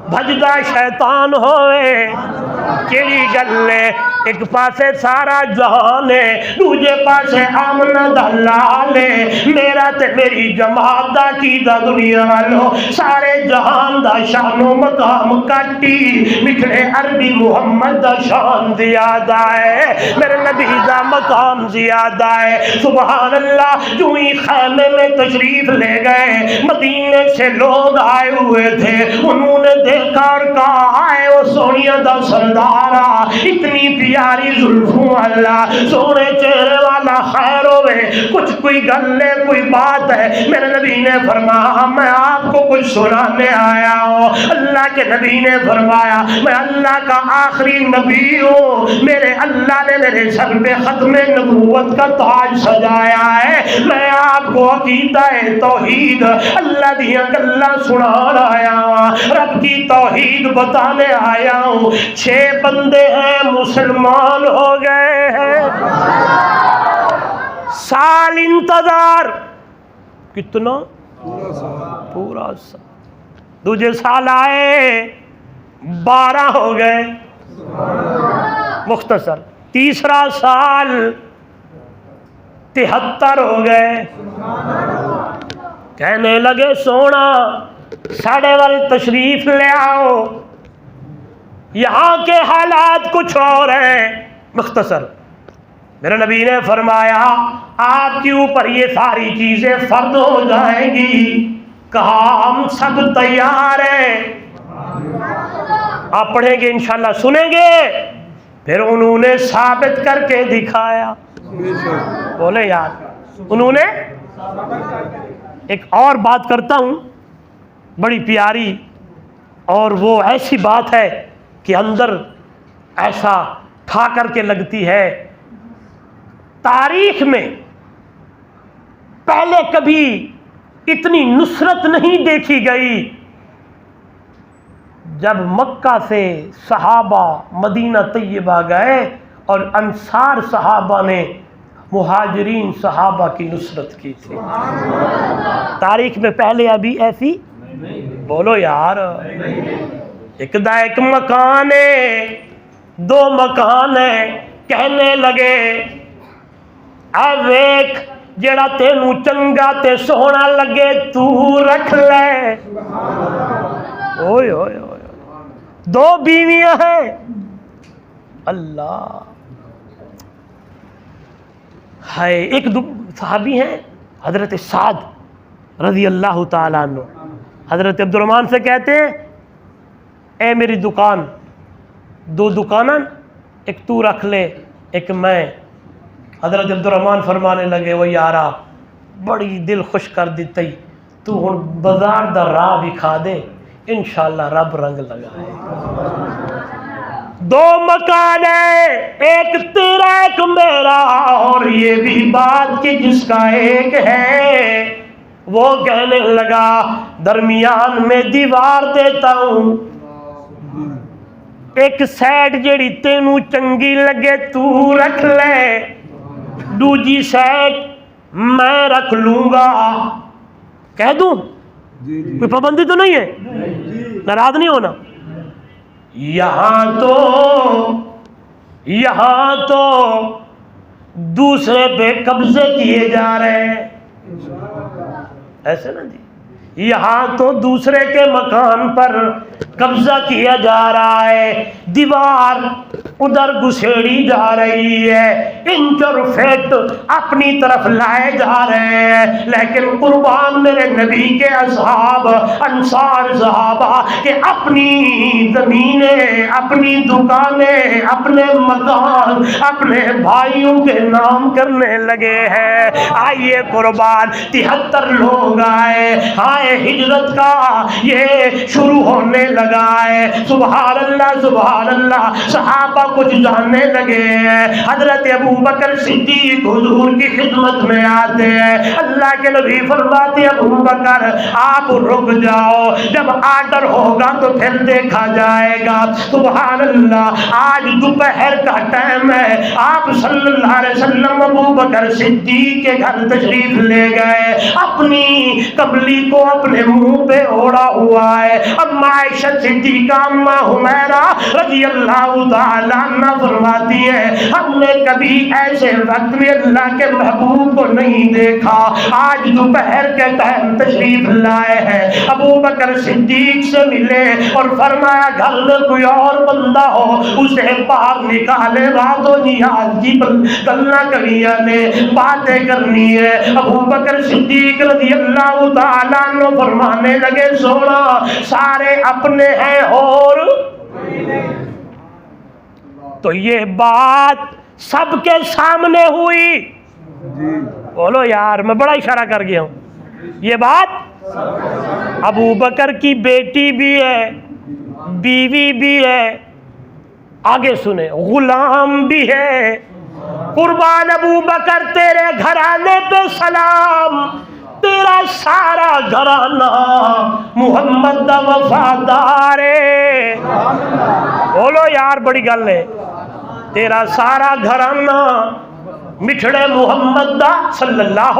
بھجدا شیطان ہوئے. کیڑی گل ہے ایک پاسے سارا جہان ہے، دوجے پاسے آمنہ دا لال ہے. میرا تے میری جماعت دا عقیدہ دنیا والو سارے جہان دا شان و مقام کٹی مٹھڑے عربی محمد دا شان زیادہ ہے، میرے نبی دا مقام زیادہ ہے. سبحان اللہ. جو ہی خیمے میں تشریف لے گئے، مدینے سے لوگ آئے ہوئے تھے، انہوں نے دیکھا اور کہا آئے وہ سونیا دا سردارا، اتنی پیاری زلفوں، اللہ سونے چہرے والا خیر ہوئے، کچھ کوئی گل ہے کوئی بات ہے. میرے نبی نے فرمایا میں آپ کو کچھ سنانے آیا ہوں. اللہ کے نبی نے فرمایا میں اللہ کا آخری نبی ہوں، میرے اللہ نے میرے سر پہ ختم نبوت کا تاج سجایا ہے. میں آپ کو عقیدہ توحید اللہ دیاں گلاں سنا آیا ہوں، رب کی توحید بتانے آیا ہوں. 6 بندے ہیں مسلمان ہو گئے ہیں، سال انتظار. کتنا؟ پورا سال. دوجے سال آئے 12 ہو گئے مختصر. تیسرا سال 73 ہو گئے. کہنے لگے سونا ساڑے وال تشریف لے آؤ، یہاں کے حالات کچھ اور ہیں. مختصر میرے نبی نے فرمایا آپ کے اوپر یہ ساری چیزیں فرض ہو جائیں گی. کہا ہم سب تیار ہیں. آپ پڑھیں گے انشاءاللہ سنیں گے. پھر انہوں نے ثابت کر کے دکھایا. بولے یار انہوں نے. ایک اور بات کرتا ہوں بڑی پیاری، اور وہ ایسی بات ہے کہ اندر ایسا کھا کر کے لگتی ہے. تاریخ میں پہلے کبھی اتنی نصرت نہیں دیکھی گئی. جب مکہ سے صحابہ مدینہ طیبہ گئے اور انصار صحابہ نے مہاجرین صحابہ کی نصرت کی تھی. تاریخ میں پہلے ابھی ایسی بولو یار. ایک دا ایک مکان ہے، 2 مکان ہے. کہنے لگے اے ویکھ جڑا تینوں چنگا تے سونا لگے تو رکھ لے. اوئے اوئے اوئے. 2 بیویاں ہیں. اللہ ہے. ایک صحابی ہیں حضرت سعد رضی اللہ تعالیٰ عنہ. حضرت عبد الرحمن سے کہتے ہیں اے میری دکان 2 دکاناں، ایک تو رکھ لے ایک میں. حضرت عبد الرحمن فرمانے لگے وہ یارا بڑی دل خوش کر دیتی، تو ہن بازار دا راہ بھی کھا دے، انشاءاللہ رب رنگ لگائے. 2 مکان ہے، ایک تیرا ایک میرا، اور یہ بھی بات کہ جس کا ایک ہے. وہ کہنے لگا درمیان میں دیوار دیتا ہوں، ایک سائڈ جڑی تینوں چنگی لگے تو رکھ لے، دوجی سائڈ میں رکھ لوں گا. کہہ دوں کوئی پابندی تو نہیں ہے، ناراض نہیں ہونا. یہاں تو دوسرے پہ قبضے کیے جا رہے ہیں، ایسے نا جی، یہاں تو دوسرے کے مکان پر قبضہ کیا جا رہا ہے، دیوار ادھر گھسیڑی جا رہی ہے، انٹرفیٹ اپنی طرف لائے جا رہے ہیں، لیکن قربان میرے نبی کے اصحاب انصار صحابہ کہ اپنی زمینیں، اپنی دکانیں، اپنے مکان اپنے بھائیوں کے نام کرنے لگے ہیں۔ آئیے قربان 73 لوگ آئے ہجرت کا یہ شروع ہونے لگا ہے، سبحان اللہ سبحان اللہ، صحابہ کچھ جاننے لگے ہیں۔ حضرت ابو بکر صدیق حضور کی خدمت میں آتے ہیں، اللہ کے نبی فرماتے ہیں ابو بکر آپ رک جاؤ، جب آرڈر ہوگا تو پھر دیکھا جائے گا۔ سبحان اللہ، آج دوپہر کا ٹائم ہے، آپ صلی اللہ علیہ وسلم ابو بکر صدیق کے گھر تشریف لے گئے، اپنی کملی کو اپنے منہ پہ اوڑا ہوا ہے۔ اب عائشہ صدیقہ اماں حمیرہ رضی اللہ تعالیٰ عنہ فرماتی ہے ہم نے کبھی ایسے وقت میں اللہ کے محبوب کو نہیں دیکھا، آج دوپہر کے ٹائم تشریف لائے ہیں۔ ابو بکر صدیق سے ملے اور فرمایا گھر میں کوئی اور بندہ ہو اسے باہر نکالے، رات و نیاز کی گلنا کریاں نے باتیں کرنی ہے۔ ابو بکر صدیق رضی اللہ تعالیٰ عنہ فرمانے لگے سونا سارے اپنے ہیں اور تو یہ بات سب کے سامنے ہوئی، بولو یار میں بڑا اشارہ کر گیا ہوں، یہ بات ابو بکر کی بیٹی بھی ہے، بیوی بھی ہے، آگے سنیں غلام بھی ہے، قربان ابو بکر تیرے گھرانے پہ سلام، تیرا سارا گھرانہ محمد دا وفادار ہے، بولو یار بڑی گل ہے، تیرا سارا گھرانہ مٹھڑے محمد دا صلی اللہ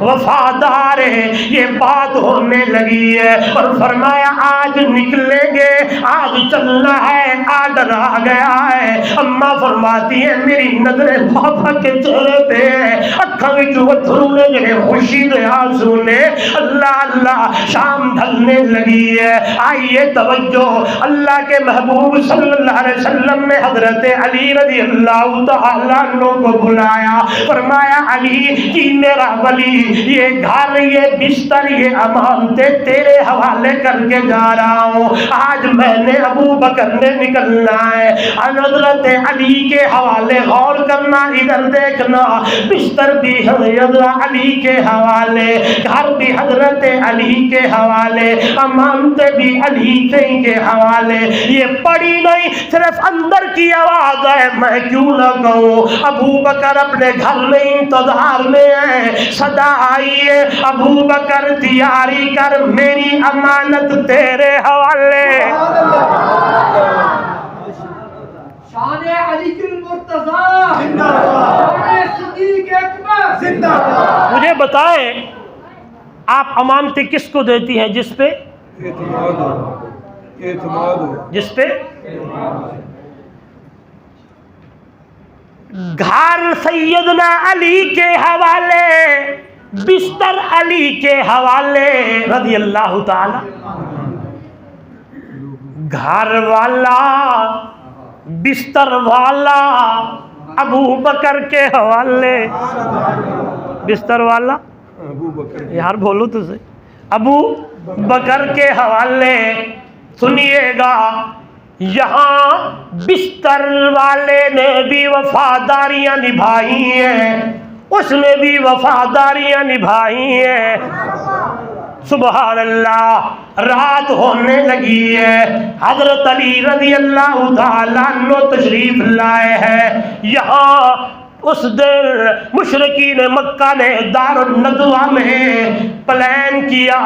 وفادار ہے۔ یہ بات ہونے لگی ہے اور فرمایا آج نکلیں گے، آج چلنا ہے، آرڈر آ گیا ہے۔ اماں فرماتی ہے میری نظریں بابا کے چہرے پہ ہے، اکھاں وچ اتھرو نے جڑے خوشی دے آنسو نے، اللہ اللہ شام ڈھلنے لگی ہے۔ آئیے توجہ، اللہ کے محبوب صلی اللہ علیہ وسلم نے حضرت علی رضی اللہ تعالیٰ عنہ کو بلایا، فرمایا علی کی میرا ولی یہ گھر یہ بستر یہ امانتیں تیرے حوالے کر کے جا رہا ہوں، آج میں نے ابو بکر نے نکلنا ہے، حضرت علی کے حوالے غور کرنا، ادھر دیکھنا، بستر بھی حضرت علی کے حوالے، گھر بھی حضرت علی کے حوالے، امانتیں بھی علی کے حوالے۔ یہ پڑی نہیں صرف اندر کی آواز ہے، میں کیوں نہ کہوں ابو بکر اپنے گھر میں انتظار میں ہے، صدا آئی ہے ابو بکر تیاری کر میری امانت تیرے حوالے۔ شان علی المرتضی زندہ باد، شان صدیق اکبر زندہ باد۔ مجھے بتائیں آپ امانتیں کس کو دیتی ہیں؟ جس پہ اعتماد ہو، جس پہ گھر سیدنا علی کے حوالے، بستر علی کے حوالے رضی اللہ تعالی، گھر والا بستر والا ابو بکر کے حوالے، بستر والا ابو بکر یار بولو تو صحیح، ابو بکر کے حوالے۔ سنیے گا یہاں بستر والے نے بھی وفاداریاں نبھائی ہیں، اس نے بھی وفاداریاں نبھائی ہیں، سبحان اللہ۔ رات ہونے لگی ہے، حضرت علی رضی اللہ تعالیٰ عنہ تشریف لائے ہیں، یہاں اس دن مشرکین مکہ نے دار الندوہ میں پلان کیا،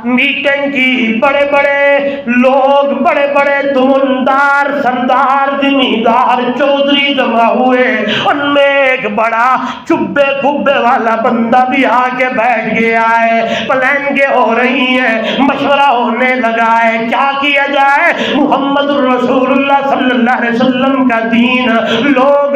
میٹنگ کی، بڑے بڑے لوگ، بڑے بڑے دمندار سردار زمیندار چودھری جمع ہوئے، ان میں ایک بڑا چبے کبے والا بندہ بھی آ کے بیٹھ گیا ہے، پلاننگیں ہو رہی ہیں، مشورہ ہونے لگا ہے کیا کیا جائے۔ محمد رسول اللہ صلی اللہ علیہ وسلم کا دین، لوگ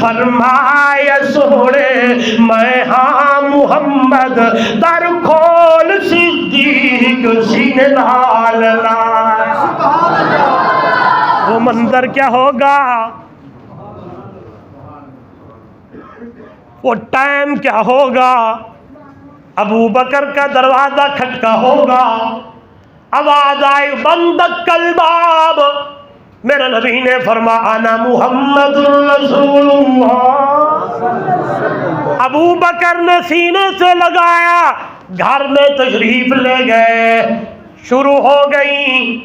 فرمایا سوڑے میں ہاں محمد در کھول صدیق سینے لال لال. وہ منظر کیا ہوگا، وہ ٹائم کیا ہوگا. ابو بکر کا دروازہ کھٹکا ہوگا، آواز آئی بند الباب. میرے نبی نے فرمایا انا محمد رسول اللہ. ابو بکر نے سینے سے لگایا، گھر میں تشریف لے گئے. شروع ہو گئیں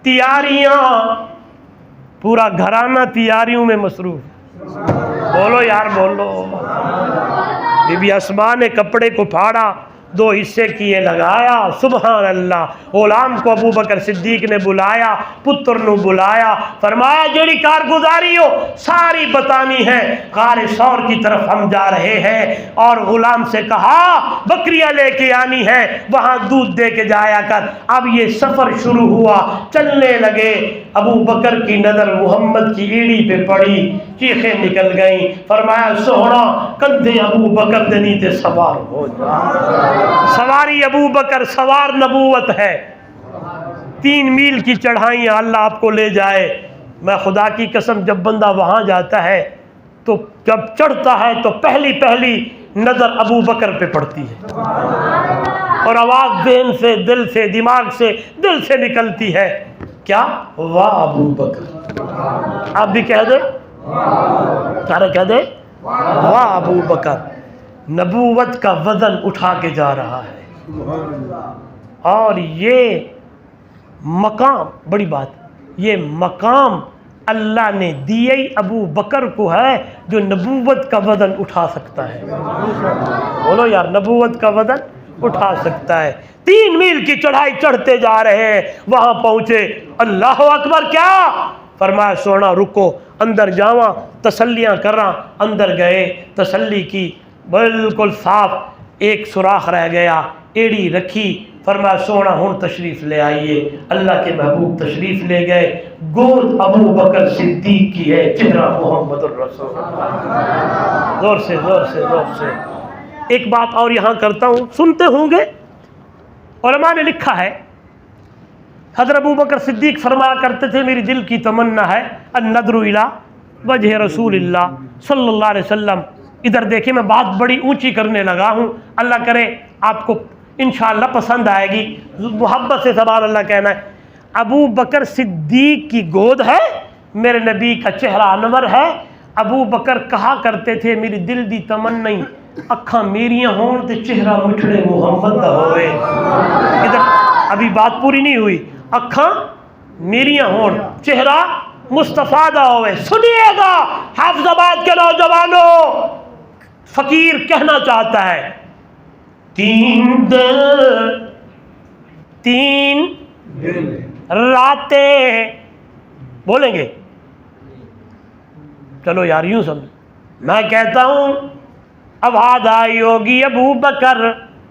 تیاریاں، پورا گھرانہ تیاریوں میں مصروف. بولو یار بولو. بی بی اسماء نے کپڑے کو پھاڑا، 2 حصے کیے، لگایا. سبحان اللہ. غلام کو ابو بکر صدیق نے بلایا، پتر نو بلایا، فرمایا جیڑی کارگزاری ہو ساری بتانی ہے. غار ثور کی طرف ہم جا رہے ہیں، اور غلام سے کہا بکریاں لے کے آنی ہے، وہاں دودھ دے کے جایا کر. اب یہ سفر شروع ہوا، چلنے لگے. ابو بکر کی نظر محمد کی ایڑی پہ پڑی، چیخیں نکل گئیں. فرمایا سونا کندھے ابو بکر دے نیتے سوار ہو جا. سواری ابو بکر، سوار نبوت ہے. 3 میل کی چڑھائیاں اللہ آپ کو لے جائے. میں خدا کی قسم جب بندہ وہاں جاتا ہے تو جب چڑھتا ہے تو پہلی نظر ابو بکر پہ پڑتی ہے، اور آواز ذہن سے، دل سے، دماغ سے، دل سے نکلتی ہے. کیا؟ واہ ابو بکر. آپ بھی کہہ دیں، سارے کہہ دیں واہ ابو بکر. نبوت کا وزن اٹھا کے جا رہا ہے. اور یہ مقام، بڑی بات، یہ مقام اللہ نے دیے ابو بکر کو ہے جو نبوت کا وزن اٹھا سکتا ہے. بولو یار، نبوت کا وزن اٹھا سکتا ہے. 3 میل کی چڑھائی چڑھتے جا رہے ہیں. وہاں پہنچے، اللہ اکبر. کیا؟ فرمایا سونا رکو، اندر جاواں تسلیاں کراں. اندر گئے، تسلی کی، بالکل صاف، ایک سوراخ رہ گیا. ایڑی رکھی. فرمایا سونا ہن تشریف لے آئیے. اللہ کے محبوب تشریف لے گئے. گود ابو بکر صدیق کی ہے، چہرہ محمد الرسول. زور سے زور سے زور سے. ایک بات اور یہاں کرتا ہوں، سنتے ہوں گے، علماء نے لکھا ہے حضرت ابو بکر صدیق فرمایا کرتے تھے میری دل کی تمنا ہے النظر الی وجہ رسول اللہ صلی اللہ علیہ وسلم. ادھر دیکھیں میں بات بڑی اونچی کرنے لگا ہوں، اللہ کرے آپ کو انشاءاللہ پسند آئے گی. محبت سے سبحان اللہ کہنا ہے. ابو بکر صدیق کی گود ہے، میرے نبی کا چہرہ انور ہے. ابو بکر کہا کرتے تھے میری دل دی تمنا اکھاں میریاں ہون تے چہرہ مٹھڑے محمد دا ہوئے. ادھر ابھی بات پوری نہیں ہوئی. اکھاں میریاں ہون، چہرہ مصطفیٰ دا ہوئے. سنیے گا حافظ آباد کے نوجوانوں، فقیر کہنا چاہتا ہے 3 دل 3 راتیں، بولیں گے؟ چلو یار یوں سمجھ. میں کہتا ہوں آواز آئی ہوگی ابو بکر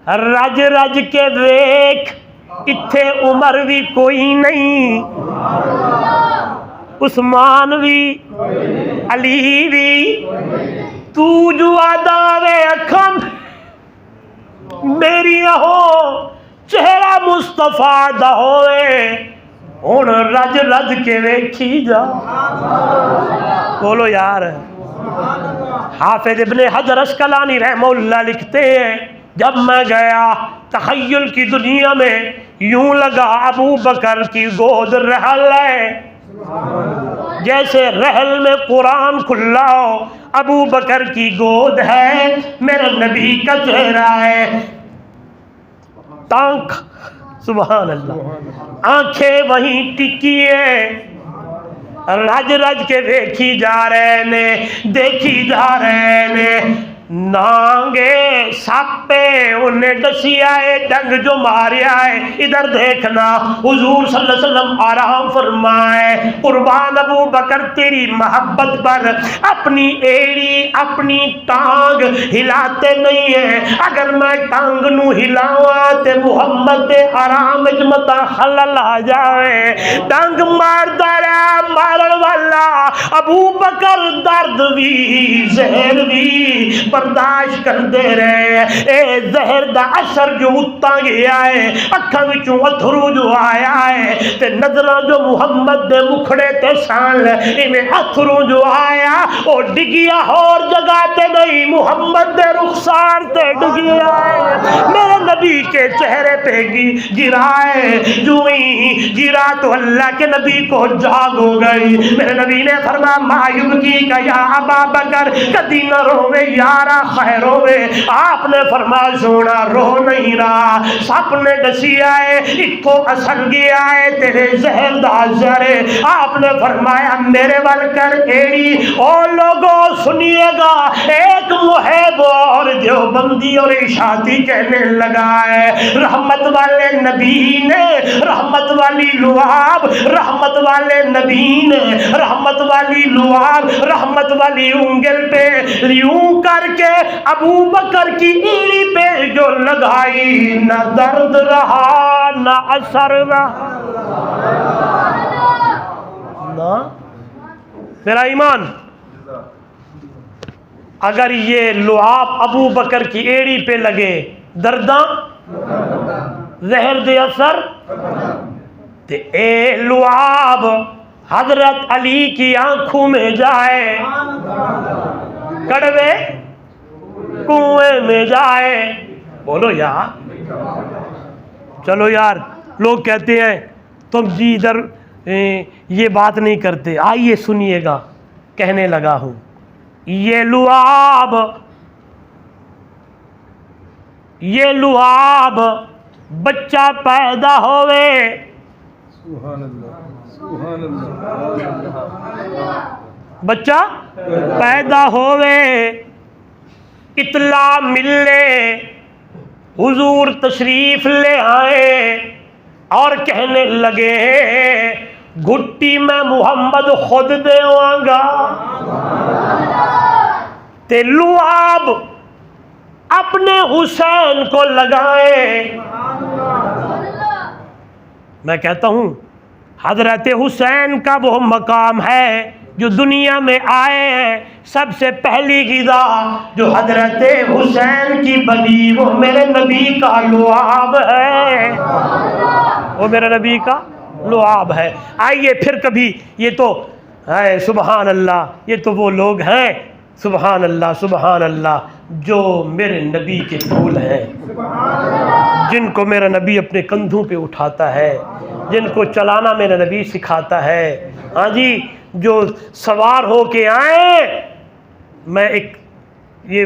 رج رج کے دیکھ، اتھے عمر بھی کوئی نہیں، عثمان بھی، علی بھی، تو جو آدھاوے اکھم میری ہو، چہرہ مصطفیٰ دا ہوئے، ہن رج رج کے ویکھی جا. بولو یار. حافظ ابن حجر اسقلانی رحمہ اللہ لکھتے ہیں جب میں گیا تخیل کی دنیا میں، یوں لگا ابو بکر کی گود رحل ہے، جیسے رحل میں قرآن کھلا ہو. ابو بکر کی گود ہے، میرے نبی کا چہرہ ہے. ٹانک سبحان اللہ، آنکھیں وہیں ٹکی ہے، رج رج کے دیکھی جا رہے نے، دیکھی جا رہے نے. نانگے ساپے انہیں ڈسیا ہے ڈنگ جو ماریا ہے ادھر دیکھنا حضور صلی اللہ علیہ وسلم آرام فرمائے قربان ابو بکر تیری محبت پر اپنی ایڑی اپنی ٹانگ ہلاتے نہیں ہیں اگر میں ٹانگ نو ہلاواں تے محمد دے آرام جمتا خلل آ جائے ٹانگ ماردا رہا مارن والا ابو بکر درد بھی زہر بھی برداشت کرتے رہے اے زہر دا اثر جو اتاں گیا ہے اکھاں وچوں اتھرو جو آیا ہے تے نظراں جو محمد دے مکھڑے تے سان ایویں اتھرو جو آیا او ڈگیا اور جگہ تے نہیں محمد دے رخسار تے ڈگیا ہے میرے نبی کے چہرے پہ گرا ہے جو ہی گرا تو اللہ کے نبی کو جاگ ہو گئی میرے نبی نے فرمایا ما یبکی کا یا ابا بکر کدی نہ روے یارا خیر ہوے آپ نے فرمایا سونا رو نہیں رہا سپ نے ڈسیا ہے اتھو اثر گیا ہے تیرے زہر دا اثر ہے آپ نے فرمایا میرے ول کر ایڑی اور لوگوں سنیے گا ایک محب اور دیوبندی اور اشاعتی کہنے لگا ہے رحمت والے نبی نے رحمت والی لعاب رحمت والے نبی نے رحمت والی لعاب رحمت والی انگل پہ یوں کر کے ابو بکر کی ایڑی پہ جو لگائی نہ درد رہا نہ اثر رہا نہ میرا ایمان اگر یہ لعاب ابو بکر کی ایڑی پہ لگے درداں زہر دے اثر تے اے لعاب حضرت علی کی آنکھوں میں جائے کڑوے کنویں میں جائے بولو یار چلو یار لوگ کہتے ہیں تم جی ادھر یہ بات نہیں کرتے آئیے سنیے گا کہنے لگا ہوں یہ لعاب بچہ پیدا ہوئے سبحان اللہ سبحان اللہ بچہ پیدا ہوئے اطلاع ملے حضور تشریف لے آئے اور کہنے لگے گھٹی میں محمد خود دیواں گا تے لعاب اپنے حسین کو لگائے میں کہتا ہوں حضرت حسین کا وہ مقام ہے جو دنیا میں آئے ہیں سب سے پہلی غذا جو حضرت حسین کی بنی وہ میرے نبی کا لعاب ہے وہ میرے نبی کا لعاب ہے آئیے پھر کبھی یہ تو ہے سبحان اللہ یہ تو وہ لوگ ہیں سبحان اللہ جو میرے نبی کے پھول ہیں جن کو میرا نبی اپنے کندھوں پہ اٹھاتا ہے جن کو چلانا میرا نبی سکھاتا ہے ہاں جی جو سوار ہو کے آئیں میں ایک یہ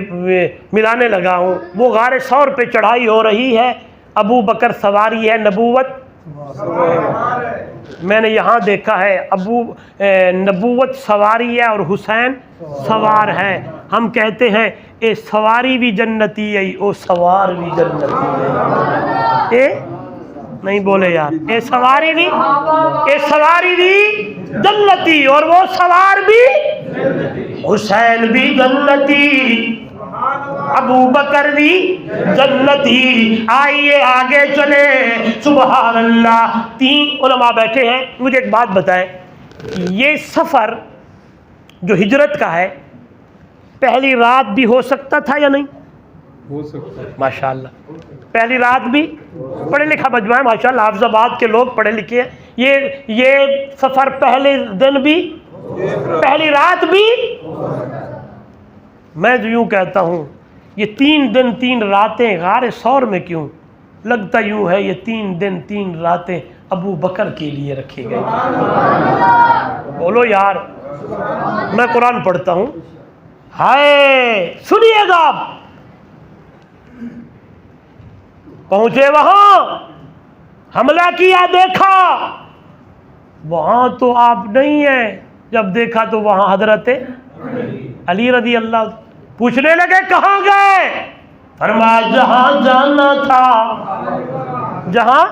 ملانے لگا ہوں وہ غار ثور پہ چڑھائی ہو رہی ہے ابو بکر سواری ہے نبوت میں نے یہاں دیکھا ہے نبوت سواری ہے اور حسین سوار ہے ہم کہتے ہیں اے سواری بھی جنتی ہے او سوار بھی جنتی ہے نہیں بولے یار اے سواری بھی جنتی اور وہ سوار بھی حسین بھی جنتی ابو بکر بھی جنتی آئیے آگے چلے سبحان اللہ 3 علماء بیٹھے ہیں مجھے ایک بات بتائیں یہ سفر جو ہجرت کا ہے پہلی رات بھی ہو سکتا تھا یا نہیں ہو سکتا ہے ماشاءاللہ پہلی رات بھی پڑھے لکھا مجمع ہے ماشاءاللہ حافظ آباد کے لوگ پڑھے لکھے ہیں یہ سفر پہلے دن بھی پہلی رات بھی میں جو یوں کہتا ہوں یہ 3 دن 3 راتیں غار ثور میں کیوں لگتا یوں ہے یہ 3 دن 3 راتیں ابو بکر کے لیے رکھے گئے بولو یار میں قرآن پڑھتا ہوں ہائے سنیے گا آپ پہنچے وہاں حملہ کیا دیکھا وہاں تو آپ نہیں ہیں جب دیکھا تو وہاں حضرت علی رضی اللہ پوچھنے لگے کہاں گئے؟ فرمایا جہاں جانا تھا۔ جہاں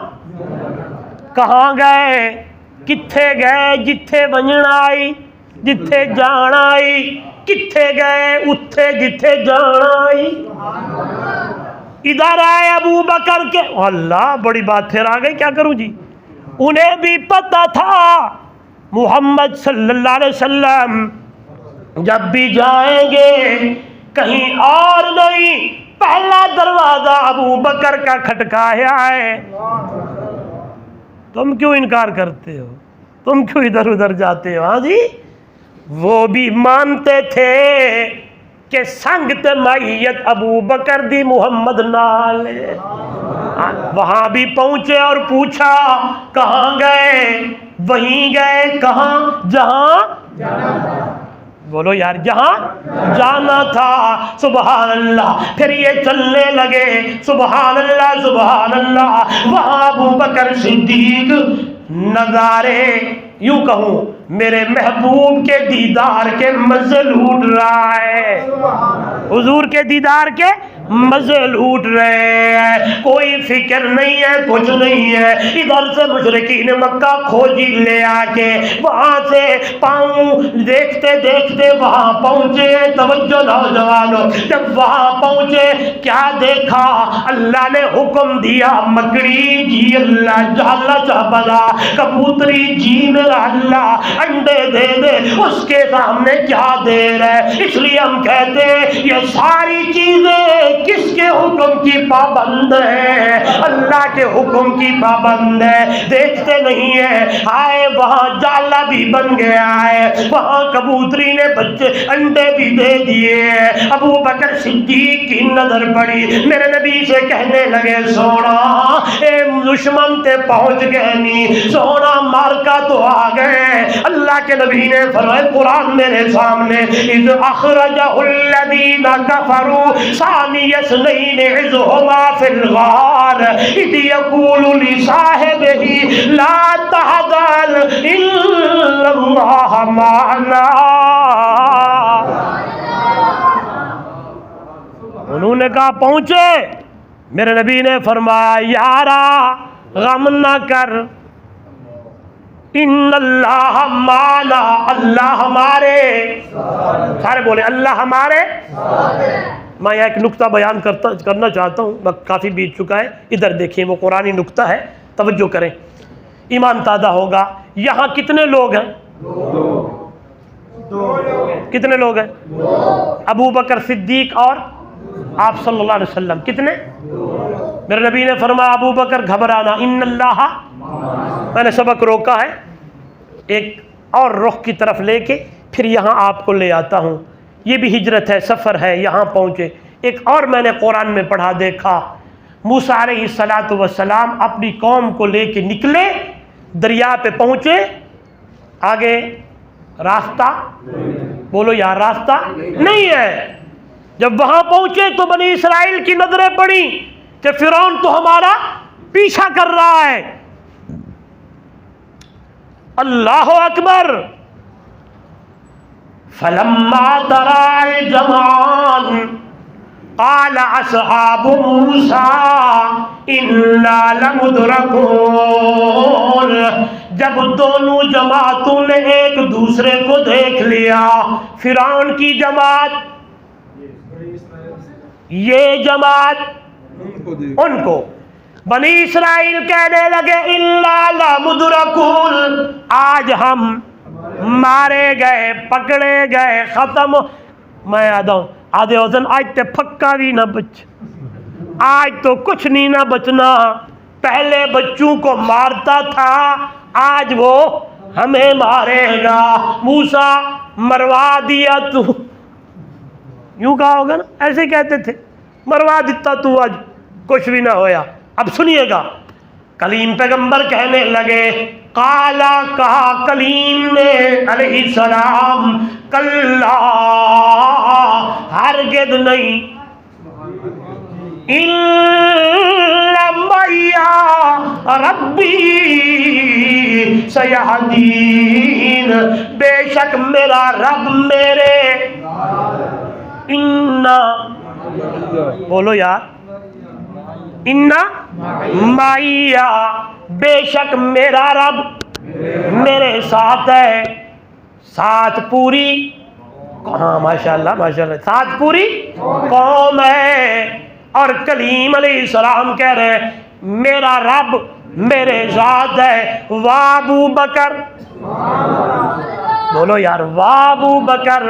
کہاں گئے؟ کتھے گئے؟ جتھے بننا آئی، جتھے جانا آئی۔ کتھے گئے؟ اتھے جتھے جانا آئی۔ ادھر آئے ابو بکر کے، اللہ بڑی بات پھر آ گئی، کیا کروں جی؟ انہیں بھی پتہ تھا محمد صلی اللہ علیہ وسلم جب بھی جائیں گے کہیں اور نہیں، پہلا دروازہ ابو بکر کا کھٹکایا ہے۔ تم کیوں انکار کرتے ہو؟ تم کیوں ادھر ادھر جاتے ہو؟ ہاں جی، وہ بھی مانتے تھے کہ سنگت مائیت ابو بکر دی محمد نال۔ وہاں بھی پہنچے اور پوچھا کہاں گئے؟ وہیں گئے۔ کہاں؟ جہاں، بولو یار، جہاں جانا تھا۔ سبحان اللہ۔ پھر یہ چلنے لگے، سبحان اللہ سبحان اللہ۔ وہاں ابو بکر صدیق نظارے، یوں کہوں میرے محبوب کے دیدار کے مزے لوٹ رہا ہے، حضور کے دیدار کے مزے لوٹ رہے ہیں، کوئی فکر نہیں ہے، کچھ نہیں ہے۔ ادھر سے مشرکین مکہ کھوجی لے آ کے وہاں سے پاؤں دیکھتے دیکھتے وہاں پہنچے۔ توجہ نوجوانوں، جب وہاں پہنچے کیا دیکھا؟ اللہ نے حکم دیا، مکڑی جی اللہ جالا چاپلا، کبوتری جی میرا اللہ انڈے دے دے۔ اس کے سامنے کیا دیر ہے؟ اس لیے ہم کہتے ہیں یہ ساری چیزیں کس کے حکم کی پابند ہے؟ اللہ کے حکم کی پابند ہے۔ دیکھتے نہیں ہیں، آئے وہاں جالا بھی بن گیا ہے، وہاں کبوتری نے بچے انڈے بھی دے دیے۔ ابو بکر صدیق کی نظر پڑی، میرے نبی سے کہنے لگے سونا اے دشمن تے پہنچ گئے نہیں، سونا مارکا تو آ گئے۔ اللہ کے نبی نے فرمایا قرآن میرے سامنے، اذ اخرجہ الذین کفروا ثانی اثنین اذ ہما فی الغار اذ یقول لصاحبہ لا تحزن ان اللہ معنا۔ انہوں نے کہا پہنچے، میرے نبی نے فرمایا یارا غم نہ کر، ان اللہ معنا، اللہ ہمارے، سارے بولے اللہ ہمارے۔ میں ایک نکتہ بیان کرنا چاہتا ہوں، وقت کافی بیت چکا ہے، ادھر دیکھیں وہ قرآنی نکتہ ہے، توجہ کریں، ایمان تازہ ہوگا۔ یہاں کتنے لوگ ہیں؟ کتنے لوگ ہیں؟ ابو بکر صدیق اور آپ صلی اللہ علیہ وسلم، کتنے؟ میرے نبی نے فرمایا ابو بکر گھبرانا، ان اللہ، میں نے سبق روکا ہے ایک اور رخ کی طرف لے کے پھر یہاں آپ کو لے آتا ہوں، یہ بھی ہجرت ہے، سفر ہے، یہاں پہنچے۔ ایک اور میں نے قرآن میں پڑھا دیکھا، موسیٰ علیہ السلام اپنی قوم کو لے کے نکلے، دریا پہ پہنچے، آگے راستہ، بولو یار راستہ نہیں ہے۔ جب وہاں پہنچے تو بنی اسرائیل کی نظریں پڑی کہ فرعون تو ہمارا پیچھا کر رہا ہے۔ اللہ اکبر۔ فلما ترى الجمعان قال اصحاب موسى انا لمدركون۔ جب دونوں جماعتوں نے ایک دوسرے کو دیکھ لیا، فرعون کی جماعت، یہ جماعت ان کو، بنی اسرائیل کہنے لگے انا لمدركون، آج ہم مارے گئے، پکڑے گئے، ختم۔ میں آدھے وزن آج تے پھکا بھی نہ بچ، آج تو کچھ نہیں نہ بچنا۔ پہلے بچوں کو مارتا تھا، آج وہ ہمیں مارے گا۔ موسیٰ مروا دیا تو، یوں کہا ہوگا نا، ایسے کہتے تھے، مروا دیتا تو آج کچھ بھی نہ ہویا۔ اب سنیے گا، کلیم پیغمبر کہنے لگے، قالا کہا کلیم نے علیہ السلام، کلا ہرگز نہیں، الا معیا ربی سیہدین، بے شک میرا رب میرے، ان انا بولو یار، انا معیا بے شک میرا رب میرے ساتھ ہے، ساتھ پوری، ہاں ماشاءاللہ ماشاءاللہ، ساتھ پوری قوم ہے۔ اور کلیم علیہ السلام کہہ رہے ہیں میرا رب میرے ساتھ ہے، وابو بکر، بولو یار، وابو بکر،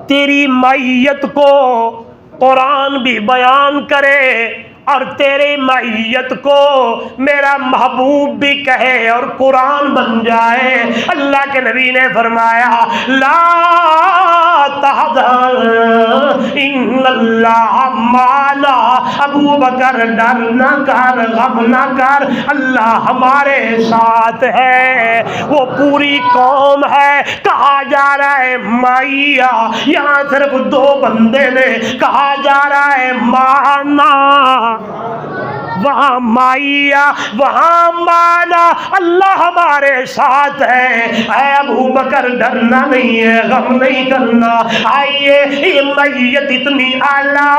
تیری معیت کو قرآن بھی بیان کرے اور تیری معیت کو میرا محبوب بھی کہے اور قرآن بن جائے۔ اللہ کے نبی نے فرمایا لا تحزن ان اللہ معنا، ابو بکر ڈر نہ کر، غم نہ کر، اللہ ہمارے ساتھ ہے، وہ پوری قوم ہے۔ کہا جا رہا ہے مائیا، یہاں صرف دو بندے نے کہا جا رہا ہے مانا، وہاں مائیا وہاں مانا، اللہ ہمارے ساتھ ہے۔ اے ابو بکر ڈرنا نہیں ہے، غم نہیں کرنا۔ آئیے یہ میت اتنی اعلیٰ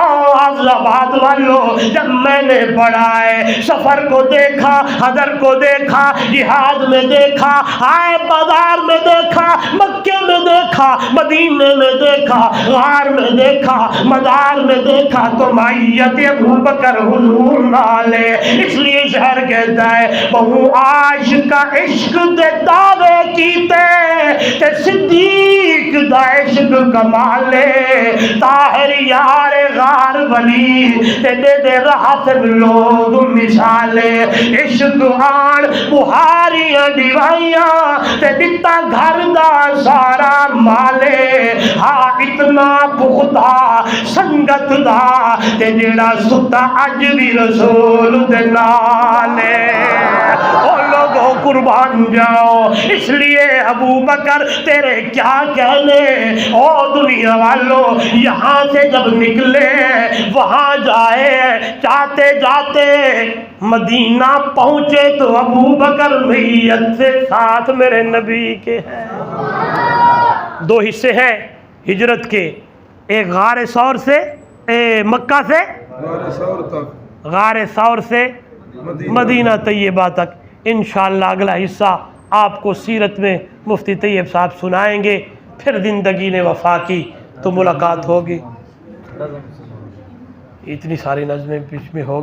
آباد والوں، جب میں نے پڑھا ہے، سفر کو دیکھا، حضر کو دیکھا، جہاد میں دیکھا، آئے بازار میں دیکھا، مکے میں دیکھا، مدینے میں دیکھا، غار میں دیکھا، مزار میں دیکھا، تو میت ابو بکر حضور نالے، اس لیے شہر کہتا ہے بہو عاش کا عشق دے دعوے کیتے تے صدیق دا عشق کمالے، طاہر یار غار ولی تے دے دے راحت لوگ مثالے، عشق آن بہاریاں دیوائیاں تے دتا گھر دا سارا مالے، ہاں اتنا بغدا سنگت دا تے جیڑا ستا اج بھی رسول دے نالے۔ او لوگوں قربان جاؤ، اس لیے ابو بکر تیرے کیا کہنے، او دنیا والوں، یہاں سے جب نکلے وہاں جائے، جاتے جاتے مدینہ پہنچے تو ابو بکر میت سے ساتھ میرے نبی کے ہیں۔ دو حصے ہیں ہجرت کے، ایک غار ثور سے مکہ سے غار ثور سے مدینہ طیبہ تک۔ انشاءاللہ اگلا حصہ آپ کو سیرت میں مفتی طیب صاحب سنائیں گے، پھر زندگی نے وفا کی تو ملاقات ہوگی۔ اتنی ساری نظمیں بیچ میں ہوگی۔